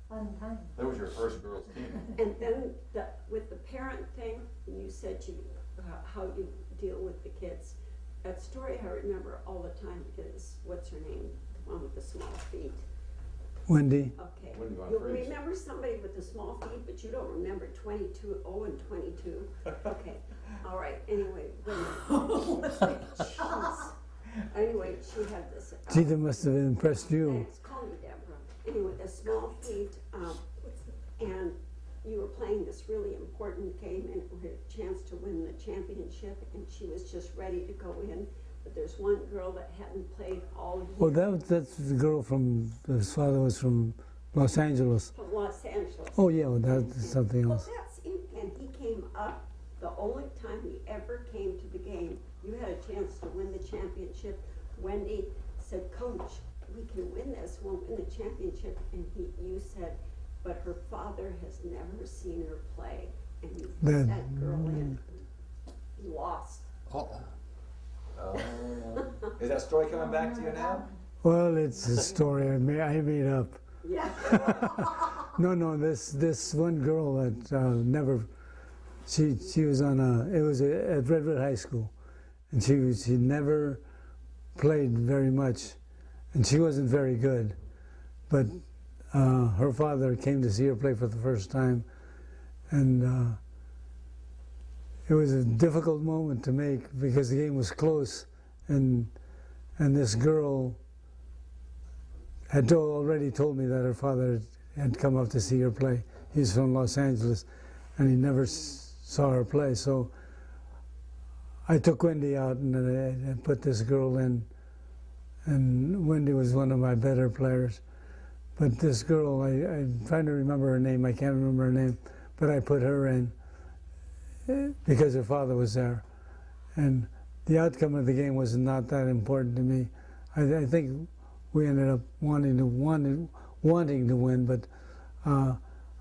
fun times. That was your first girls' team. And then with the parent thing, you said how you deal with the kids. that story I remember all the time is, what's her name? The one with the small feet. Wendy. Okay. Wendy Von You Freeze. remember somebody with the small feet, but you don't remember 22, 0 and 22. Okay. All right. Anyway, jeez. Anyway, she had this. Gee, that must have impressed you. Thanks. Call me Deborah. Anyway, the small feet, and you were playing this really important game, and we had a chance to win the championship, and she was just ready to go in. But there's one girl that hadn't played all year. Well, that's the girl from, his father was from Los Angeles. From Los Angeles. Oh, yeah, well, that's something Well, else. that's it. And he came up, the only time he ever came to the game, you had a chance to win the championship. Wendy said, Coach, we can win this, we'll win the championship. And you said, but her father has never seen her play. And you put That- that girl in. You lost. Uh-oh. Is that story coming back to you now? Well, it's a story I made up. Yeah. No, this one girl that never, she was on it was at Redwood High School, and she never played very much, and she wasn't very good, but her father came to see her play for the first time, and it was a difficult moment to make because the game was close, and this girl had already told me that her father had come up to see her play. He's from Los Angeles, and he never saw her play. So I took Wendy out and I put this girl in, and Wendy was one of my better players. But this girl, I'm trying to remember her name, I can't remember her name, but I put her in because her father was there. And the outcome of the game was not that important to me. I think we ended up wanting to win, but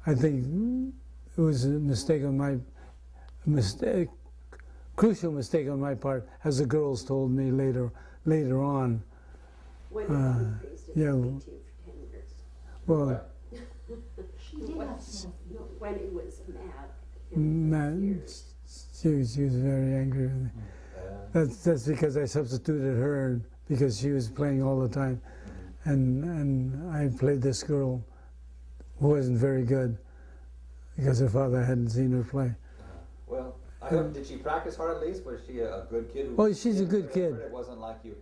I think it was a mistake on crucial mistake on my part, as the girls told me later on. Wendy Von Freeze didn't yeah. speak to you for 10 years. Well, She did have small feet. No, Wendy was mad at him for man, years. she was very angry with me. That's because I substituted her because she was playing all the time, and I played this girl who wasn't very good because her father hadn't seen her play. Well, did she practice hard at least? Was she a good kid? Oh, she's a good kid. It wasn't like you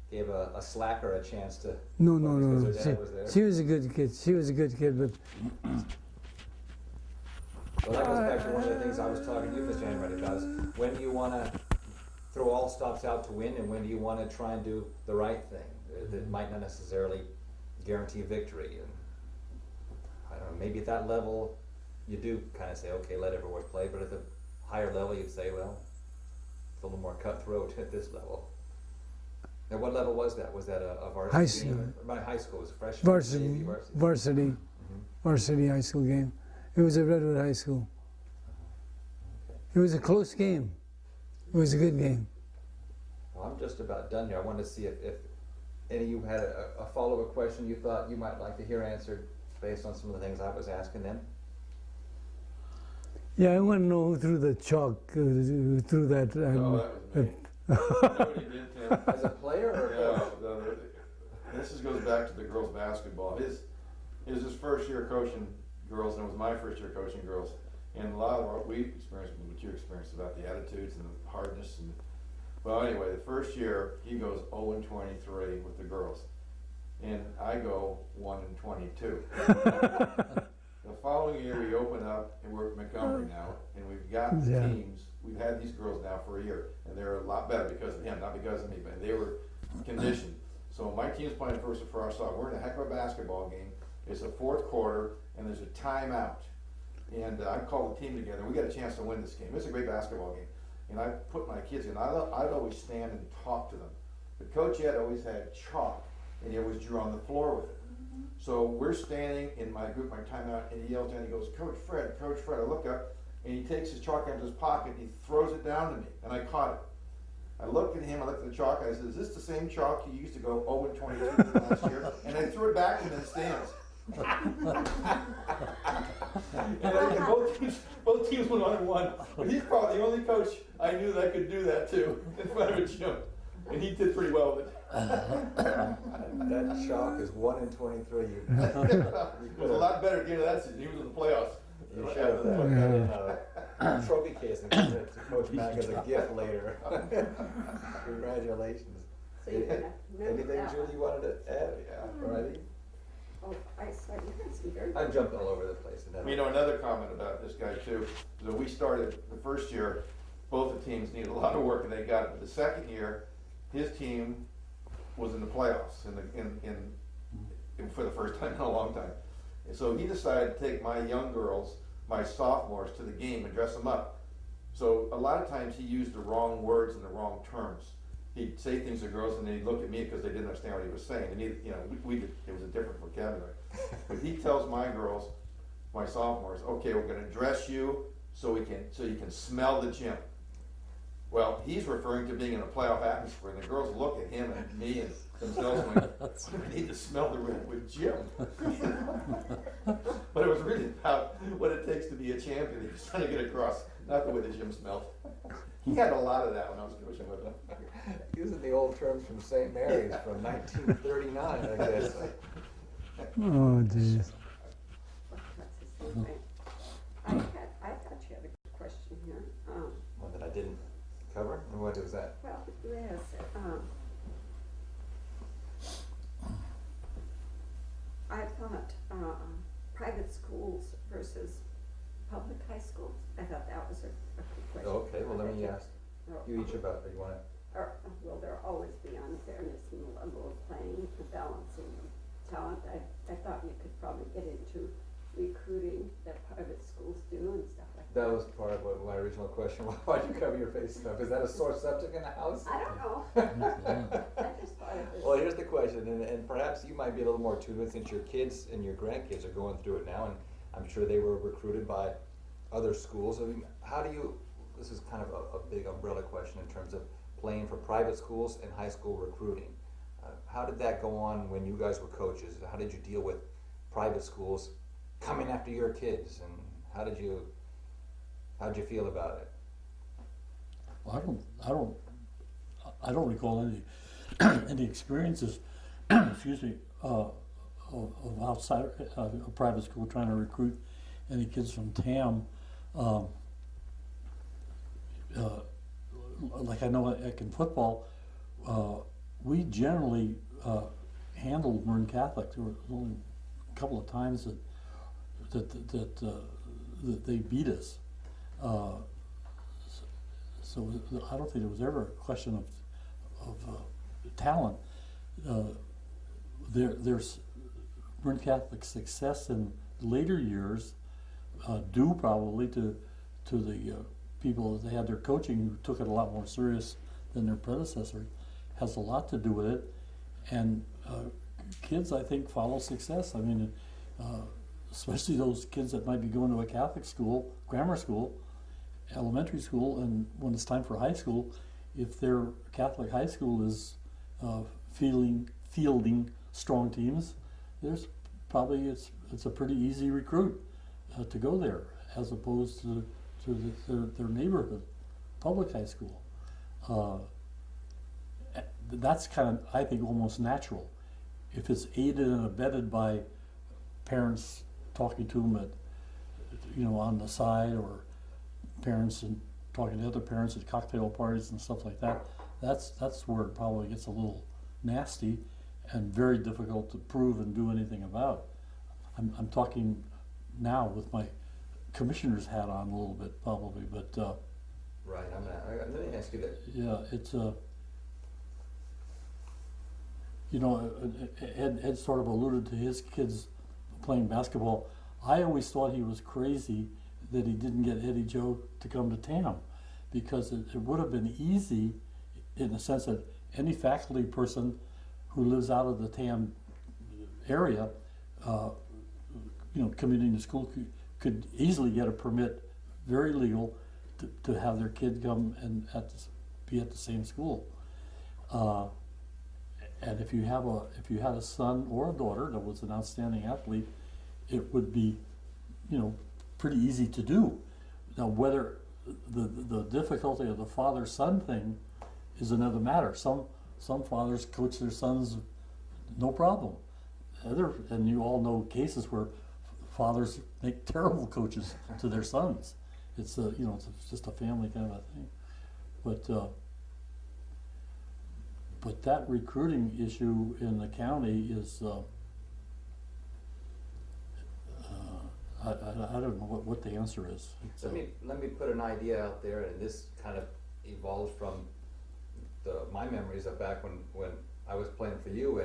gave a slacker a chance to. No. Because her dad was there. She was a good kid. She was a good kid, but Well, that goes back to one of the things I was talking to you, Mr. Hanretty, about is when do you want to throw all stops out to win, and when do you want to try and do the right thing that might not necessarily guarantee victory. And I don't know, maybe at that level you do kind of say, okay, let everyone play, but at the higher level you'd say, well, it's a little more cutthroat at this level. Now, what level was that? Was that a varsity High school. game? My high school was a freshman. Varsity high school game. It was at Redwood High School. It was a close game. It was a good game. Well, I'm just about done here. I wanted to see if any of you had a follow-up question you thought you might like to hear answered based on some of the things I was asking them. Yeah, I want to know who threw the chalk, who threw that. No, that was me. You know what he did, Tim? As a player or This goes back to the girls' basketball. It was his first year coaching girls, and it was my first year coaching girls. And a lot of what we experienced, what you experienced about the attitudes and the hardness. Well, anyway, the first year he goes 0-23 with the girls, and I go 1-22. The following year we open up and we're at Montgomery now, and we've got the teams. We've had these girls now for a year, and they're a lot better because of him, not because of me, but they were conditioned. So my team's playing first for our side. We're in a heck of a basketball game. It's the fourth quarter, and there's a timeout. And I called the team together. We got a chance to win this game. It's a great basketball game. And I put my kids in. I'd always stand and talk to them. But Coach Ed always had chalk, and he always drew on the floor with it. So we're standing in my group, my timeout, and he yells down, he goes, Coach Fred. I look up, and he takes his chalk out of his pocket, and he throws it down to me, and I caught it. I looked at him, I looked at the chalk, and I said, is this the same chalk you used to go 0-22 last year? And I threw it back to him in the stands. And both teams went on and won. But he's probably the only coach I knew that could do that too, in front of a gym. And he did pretty well with it. That shock is 1 in 23. It was a lot better at the end of that season. He was in the playoffs. You should have put that in a trophy case and given it to Coach Mack as a gift later. Congratulations. So you're gonna remember Anything, that Julie, one. you wanted to add? Yeah. Alrighty. Oh, I saw you had some very. I'm jumping all over the place. And You know, another comment about this guy too, is that we started the first year, both the teams needed a lot of work and they got it. But the second year, his team was in the playoffs for the first time in a long time. And so he decided to take my young girls, my sophomores, to the game and dress them up. So a lot of times he used the wrong words and the wrong terms. He'd say things to girls and they'd look at me because they didn't understand what he was saying. And he, you know, it was a different vocabulary. But he tells my girls, my sophomores, okay, we're going to dress you so you can smell the gym. Well, he's referring to being in a playoff atmosphere, and the girls look at him and me and themselves going, we need to smell the redwood gym. But it was really about what it takes to be a champion. He was trying to get across, not the way the gym smelled. He had a lot of that when I was coaching with him. Using the old terms from St. Mary's from 1939, I guess. Oh, jeez. That's the same thing. I thought you had a question here. One that I didn't cover? And what was that? Well, yes, I thought, private schools versus public high schools, I thought that was a good question. Oh, okay, well, let me ask you each about, you want to? Or, will there always be unfairness in the level of playing, the balancing of talent? I thought you could probably get into recruiting that private schools do and stuff like that. That was part of what my original question was. Why'd you cover your face stuff? Is that a sore subject in the house? I don't know. I just thought it was. Well, here's the question, and perhaps you might be a little more tuned in since your kids and your grandkids are going through it now, and I'm sure they were recruited by other schools. I mean, how do you, this is kind of a big umbrella question in terms of playing for private schools and high school recruiting. How did that go on when you guys were coaches? How did you deal with private schools coming after your kids, and how did you feel about it? Well, I don't recall any experiences, excuse me, of outside a private school trying to recruit any kids from TAM. Like I know like in football, we generally handled Marin Catholic. There were only a couple of times that they beat us. So I don't think there was ever a question of talent. There's Marin Catholic's success in later years, due probably to the people that they had their coaching who took it a lot more serious than their predecessor, has a lot to do with it. And kids, I think, follow success. I mean, especially those kids that might be going to a Catholic school, grammar school, elementary school, and when it's time for high school, if their Catholic high school is fielding strong teams, there's probably it's a pretty easy recruit to go there, as opposed to their neighborhood public high school. That's kind of, I think, almost natural. If it's aided and abetted by parents talking to them on the side, or parents and talking to other parents at cocktail parties and stuff like that, that's where it probably gets a little nasty and very difficult to prove and do anything about. I'm talking now with my commissioner's hat on a little bit, probably, but right. Let me ask you that. yeah, it's Ed sort of alluded to his kids playing basketball. I always thought he was crazy that he didn't get Eddie Joe to come to TAM, because it would have been easy in the sense that any faculty person who lives out of the TAM area, commuting to school could easily get a permit, very legal, to have their kid come and be at the same school. And if you had a son or a daughter that was an outstanding athlete, it would be, pretty easy to do. Now, whether the difficulty of the father-son thing is another matter. Some fathers coach their sons no problem. And you all know cases where fathers make terrible coaches to their sons. It's it's just a family kind of a thing. But that recruiting issue in the county is I don't know what the answer is. Let me put an idea out there, and this kind of evolves from my memories of back when I was playing for you,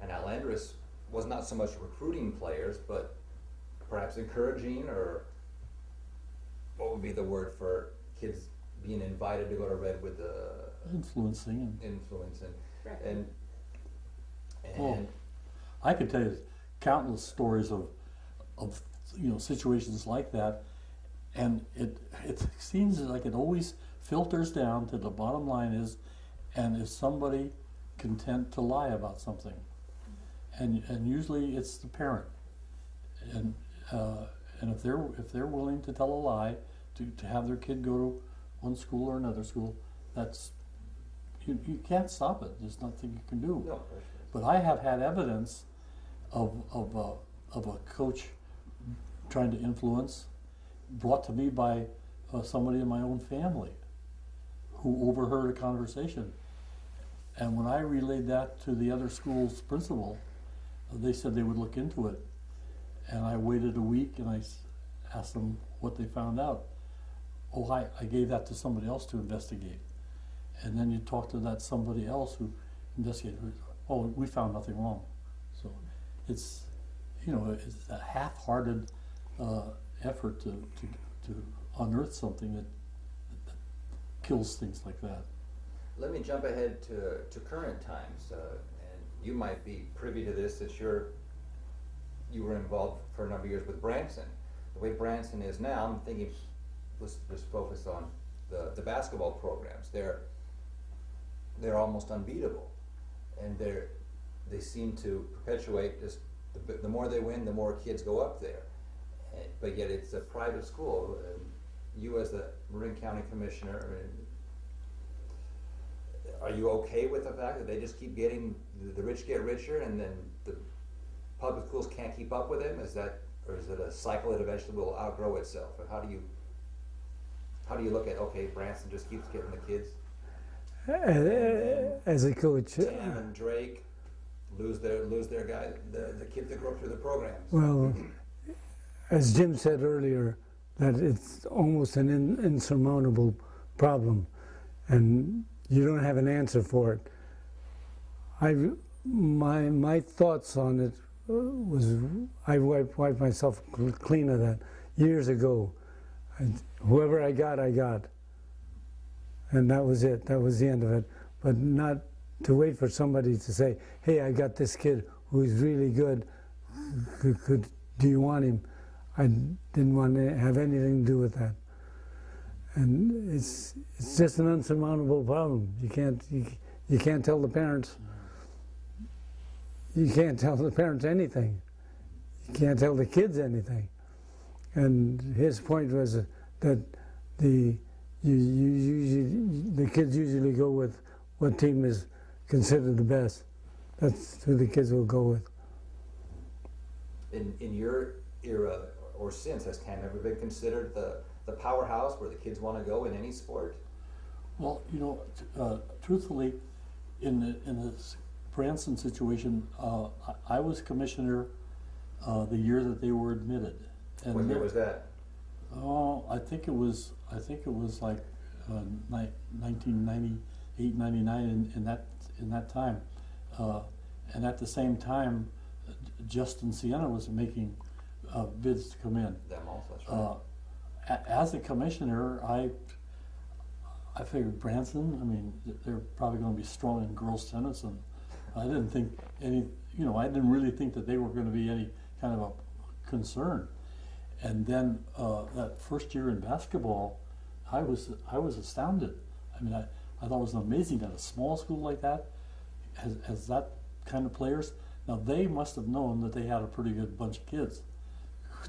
and Al-Andrus was not so much recruiting players, but perhaps encouraging, or what would be the word for kids being invited to go to Redwood? Influencing. Right. And I could tell you countless stories of situations like that, and it seems like it always filters down to the bottom line is, and is somebody content to lie about something? And usually it's the parent, and if they're willing to tell a lie to have their kid go to one school or another school, that's you can't stop it. There's nothing you can do. no, But I have had evidence of a coach trying to influence, brought to me by somebody in my own family who overheard a conversation. And when I relayed that to the other school's principal, they said they would look into it. And I waited a week and I asked them what they found out. Oh, I gave that to somebody else to investigate. And then you talk to that somebody else who investigated. Oh, we found nothing wrong. So it's it's a half-hearted effort to unearth something that kills things like that. let me jump ahead to current times, and you might be privy to this, that you were involved for a number of years with Branson. The way Branson is now, I'm thinking, let's just focus on the basketball programs. They're almost unbeatable, and they seem to perpetuate just the more they win, the more kids go up there. But yet it's a private school. You as the Marin County Commissioner, are you okay with the fact that they just keep getting, the rich get richer, and then the public schools can't keep up with them? Or is it a cycle that eventually will outgrow itself? And how do you look at, okay, Branson just keeps getting the kids? As a coach, Tam and Drake lose their guy, the kids that grow up through the programs. well, as Jim said earlier, that it's almost an insurmountable problem, and you don't have an answer for it. My thoughts on it was I wiped myself clean of that years ago. Whoever I got, and that was it. That was the end of it. But not to wait for somebody to say, "Hey, I got this kid who is really good. Do you want him?" I didn't want to have anything to do with that. And it's just an unsurmountable problem. You can't tell the parents. You can't tell the parents anything. You can't tell the kids anything. And his point was that the kids usually go with what team is considered the best. That's who the kids will go with. In your era or since, has Tam ever been considered the powerhouse where the kids want to go in any sport? Well, truthfully, in the Branson situation, I was commissioner the year that they were admitted. And What year was that? Oh, I think it was like 1998, 99 in that time, and at the same time, Justin Sienna was making bids to come in. Them also, that's right. As a commissioner, I figured Branson. I mean, they're probably going to be strong in girls tennis, and I didn't think I didn't really think that they were going to be any kind of a concern. And then that first year in basketball, I was astounded. I mean, I thought it was amazing that a small school like that has that kind of players. Now they must have known that they had a pretty good bunch of kids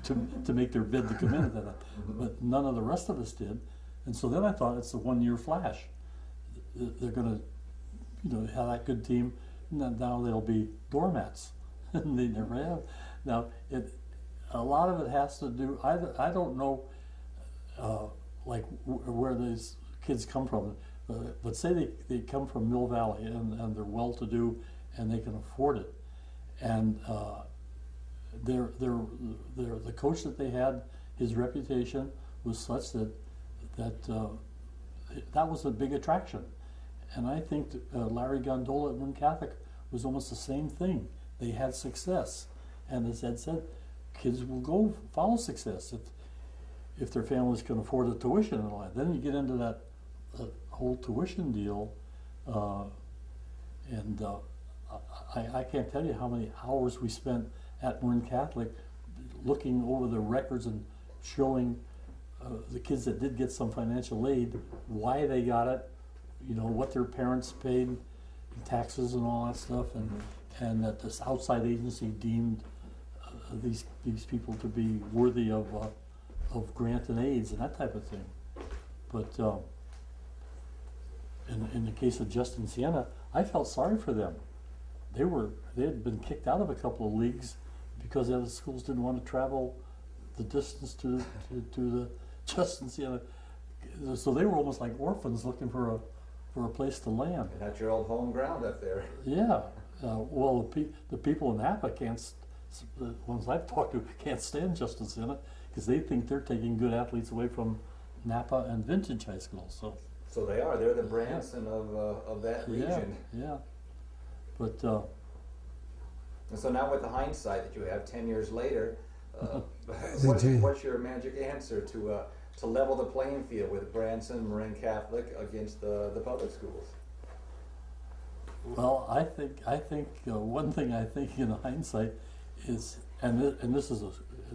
to make their bid to come in at that time, but none of the rest of us did. And so then I thought it's a one-year flash. they're going to, you know, have that good team. Now they'll be doormats, and they never have. Now a lot of it has to do. I don't know, like where these kids come from. But say they come from Mill Valley and they're well-to-do and they can afford it, and the coach that they had, his reputation was such that was a big attraction, and I think Larry Gondola at Moon Catholic was almost the same thing. They had success, and as Ed said, kids will go follow success if their families can afford the tuition and all that. Then you get into that whole tuition deal, and I can't tell you how many hours we spent at Marin Catholic looking over the records and showing the kids that did get some financial aid why they got it, you know, what their parents paid in taxes and all that stuff, and that this outside agency deemed these people to be worthy of grant and aids and that type of thing. But in the case of Justin Siena, I felt sorry for them. They had been kicked out of a couple of leagues because the other schools didn't want to travel the distance to the Justin Siena. So they were almost like orphans looking for a place to land. And that's your old home ground up there. Yeah. Well, the people in Napa the ones I've talked to can't stand Justin Siena because they think they're taking good athletes away from Napa and Vintage High School. So they are. They're the Branson of that region. Yeah. But and so now with the hindsight that you have 10 years later, what's your magic answer to level the playing field with Branson, Marin Catholic against the public schools? Well, I think one thing I think in hindsight is, and this is a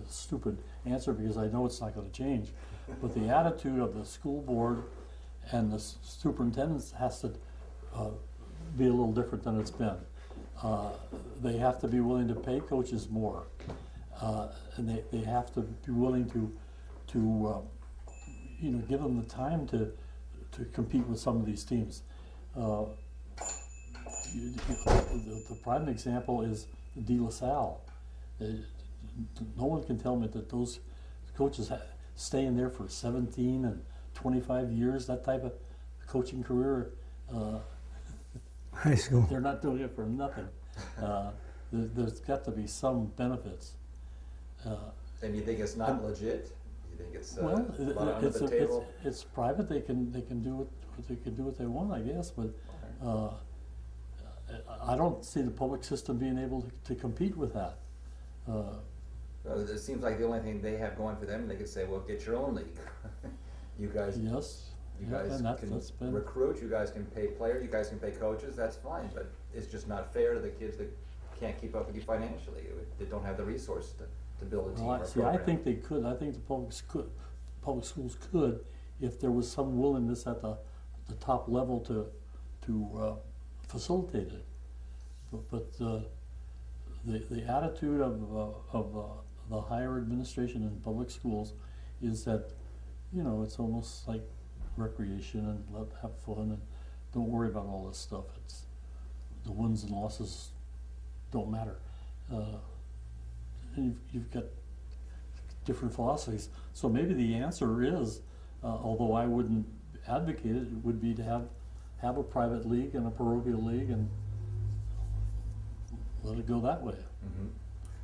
stupid answer because I know it's not going to change, but the attitude of the school board and the superintendents has to be a little different than it's been. They have to be willing to pay coaches more, and they have to be willing to you know, give them the time to compete with some of these teams. The prime example is De La Salle. No one can tell me that those coaches stay in there for 17 and 25 years, that type of coaching career. High school. They're not doing it for nothing. There's got to be some benefits. And you think it's not legit? You think it's Well, a lot under the table? it's private. They can do what they want, I guess. But I don't see the public system being able to compete with that. It seems like the only thing they have going for them, they could say, well, get your own league. You guys, Yes. you Yeah, guys and can that's been- recruit, you guys can pay players, you guys can pay coaches, that's fine, but it's just not fair to the kids that can't keep up with you financially, that don't have the resources to build a team or a See, I program. think they could. I think the public schools could, if there was some willingness at the top level to facilitate it. But the attitude of the higher administration in public schools is that, you know, it's almost like recreation and have fun and don't worry about all this stuff. It's the wins and losses don't matter. And you've got different philosophies. So maybe the answer is, although I wouldn't advocate it, would be to have a private league and a parochial league and let it go that way. Mm-hmm.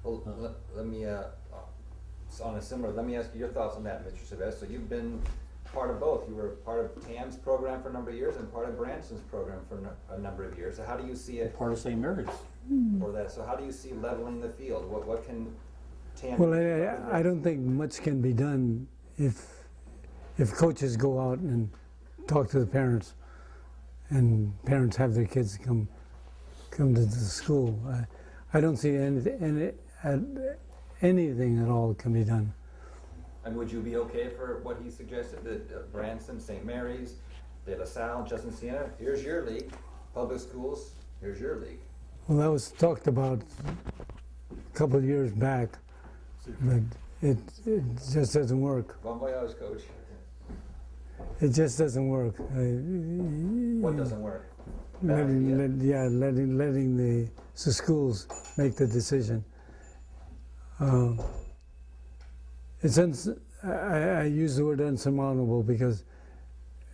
Well, let me, on a similar, let me ask you your thoughts on that, Mr. Chavez. So you've been part of both. You were part of TAM's program for a number of years and part of Branson's program for a number of years. So how do you see it? Part of St. Mary's. For that. So how do you see leveling the field? What can TAM Well, do? I don't think much can be done if coaches go out and talk to the parents, and parents have their kids come to the school. I don't see anything at all can be done. And would you be okay for what he suggested, that Branson, St. Mary's, De La Salle, Justin Siena, here's your league, public schools, here's your league. Well, that was talked about a couple of years back, but it just doesn't work. Bon voyage, coach. It just doesn't work. What doesn't work? Bad idea. Letting the schools make the decision. I use the word unsurmountable because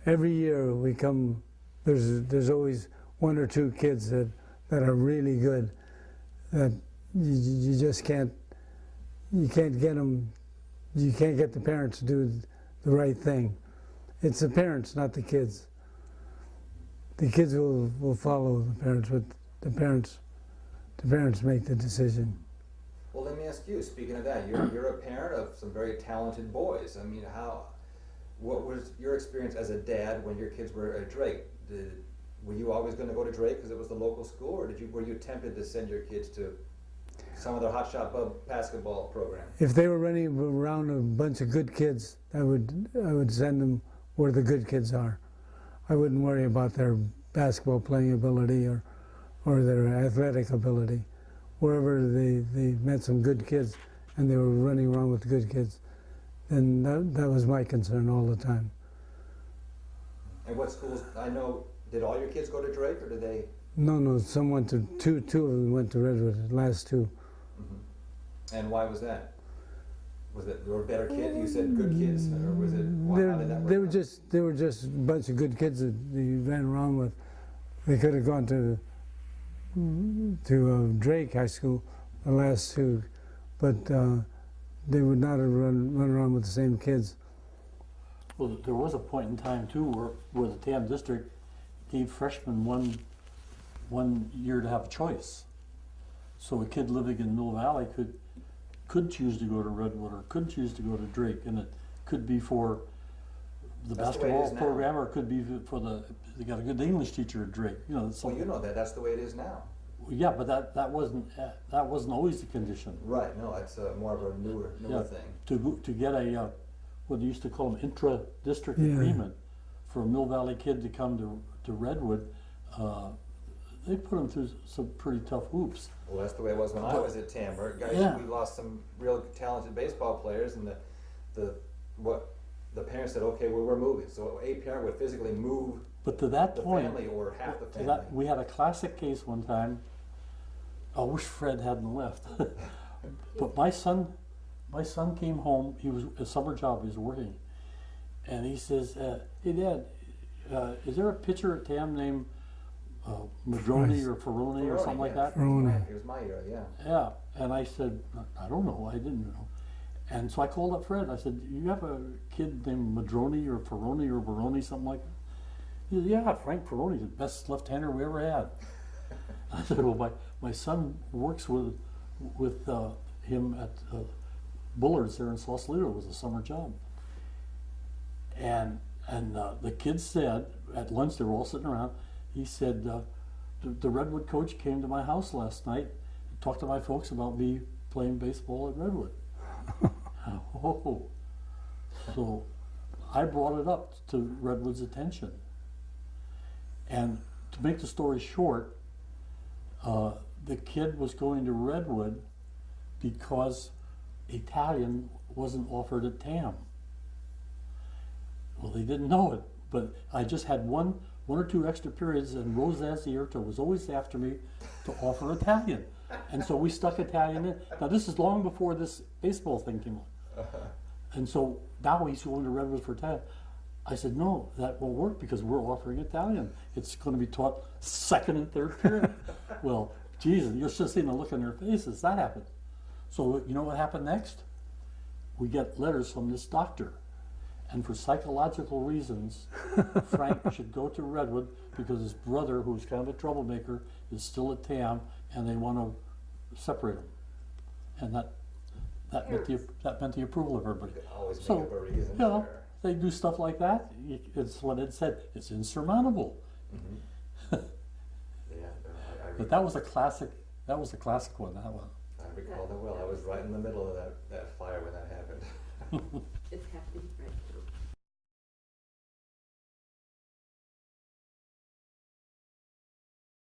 every year we come, there's always one or two kids that are really good that you just can't get them, you can't get the parents to do the right thing. It's the parents, not the kids. The kids will follow the parents, but the parents make the decision. Well, let me ask you, speaking of that, you're a parent of some very talented boys. I mean, what was your experience as a dad when your kids were at Drake? Were you always going to go to Drake because it was the local school, or were you tempted to send your kids to some of the Hot Shot Bub basketball program? If they were running around a bunch of good kids, I would send them where the good kids are. I wouldn't worry about their basketball playing ability or their athletic ability. Wherever they met some good kids and they were running around with good kids, then that was my concern all the time. And what schools, I know, did all your kids go to Drake, or did they? No, some went to, two of them went to Redwood, the last two. Mm-hmm. And why was that? Was it, they were better kids? You said good kids, or was it, how did that work? They were just a bunch of good kids that they ran around with. They could have gone to Drake High School, the last two, but they would not have run around with the same kids. Well, there was a point in time too where the TAM district gave freshmen one year to have a choice. So a kid living in Mill Valley could choose to go to Redwood or could choose to go to Drake, and it could be for the basketball program, or it could be for they got a good English teacher at Drake. You know. Well, you know that's the way it is now. Yeah, but that wasn't always the condition. Right. No, it's more of a newer thing. To get a what they used to call an intra-district agreement for a Mill Valley kid to come to Redwood, they put them through some pretty tough hoops. Well, that's the way it was when I was at TAM. We lost some real talented baseball players, and the parents said, okay, well, we're moving. So a parent would physically move. But to that the point, family or half the family. We had a classic case one time. I wish Fred hadn't left. But my son came home. He was a summer job. He was working, and he says, "Hey, Dad, is there a pitcher at TAM named Madroni or Ferroni or something like that?" Ferroni. It was my era, yeah. Yeah, and I said, "I don't know. I didn't know." And so I called up Fred. I said, "You have a kid named Madroni or Ferroni or Baroni, something like that?" He said, "Yeah, Frank Ferroni's the best left-hander we ever had." I said, "Well, my son works with him at Bullard's there in Sausalito. It was a summer job." And the kids said, at lunch, they were all sitting around, he said, the Redwood coach came to my house last night and talked to my folks about me playing baseball at Redwood. Oh. So I brought it up to Redwood's attention. And to make the story short, the kid was going to Redwood because Italian wasn't offered at TAM. Well, they didn't know it, but I just had one or two extra periods, and Rose Azierto was always after me to offer Italian. And so we stuck Italian in. Now, this is long before this baseball thing came on. And so now he's going to Redwood for Italian. I said, no, that won't work because we're offering Italian. It's going to be taught second and third period. Well, Jesus, you're just seeing the look on their faces. That happened. So you know what happened next? We get letters from this doctor. And for psychological reasons, Frank should go to Redwood because his brother, who's kind of a troublemaker, is still at TAM, and they want to separate him. And that meant the approval of everybody. You could always So, make up a reason. you know, Sure. they do stuff like that. It's what Ed said. It's insurmountable. Mm-hmm. Yeah, But that was a classic. That was a classic one. That one. I recall that well. I was right in the middle of that fire when that happened. It's happening.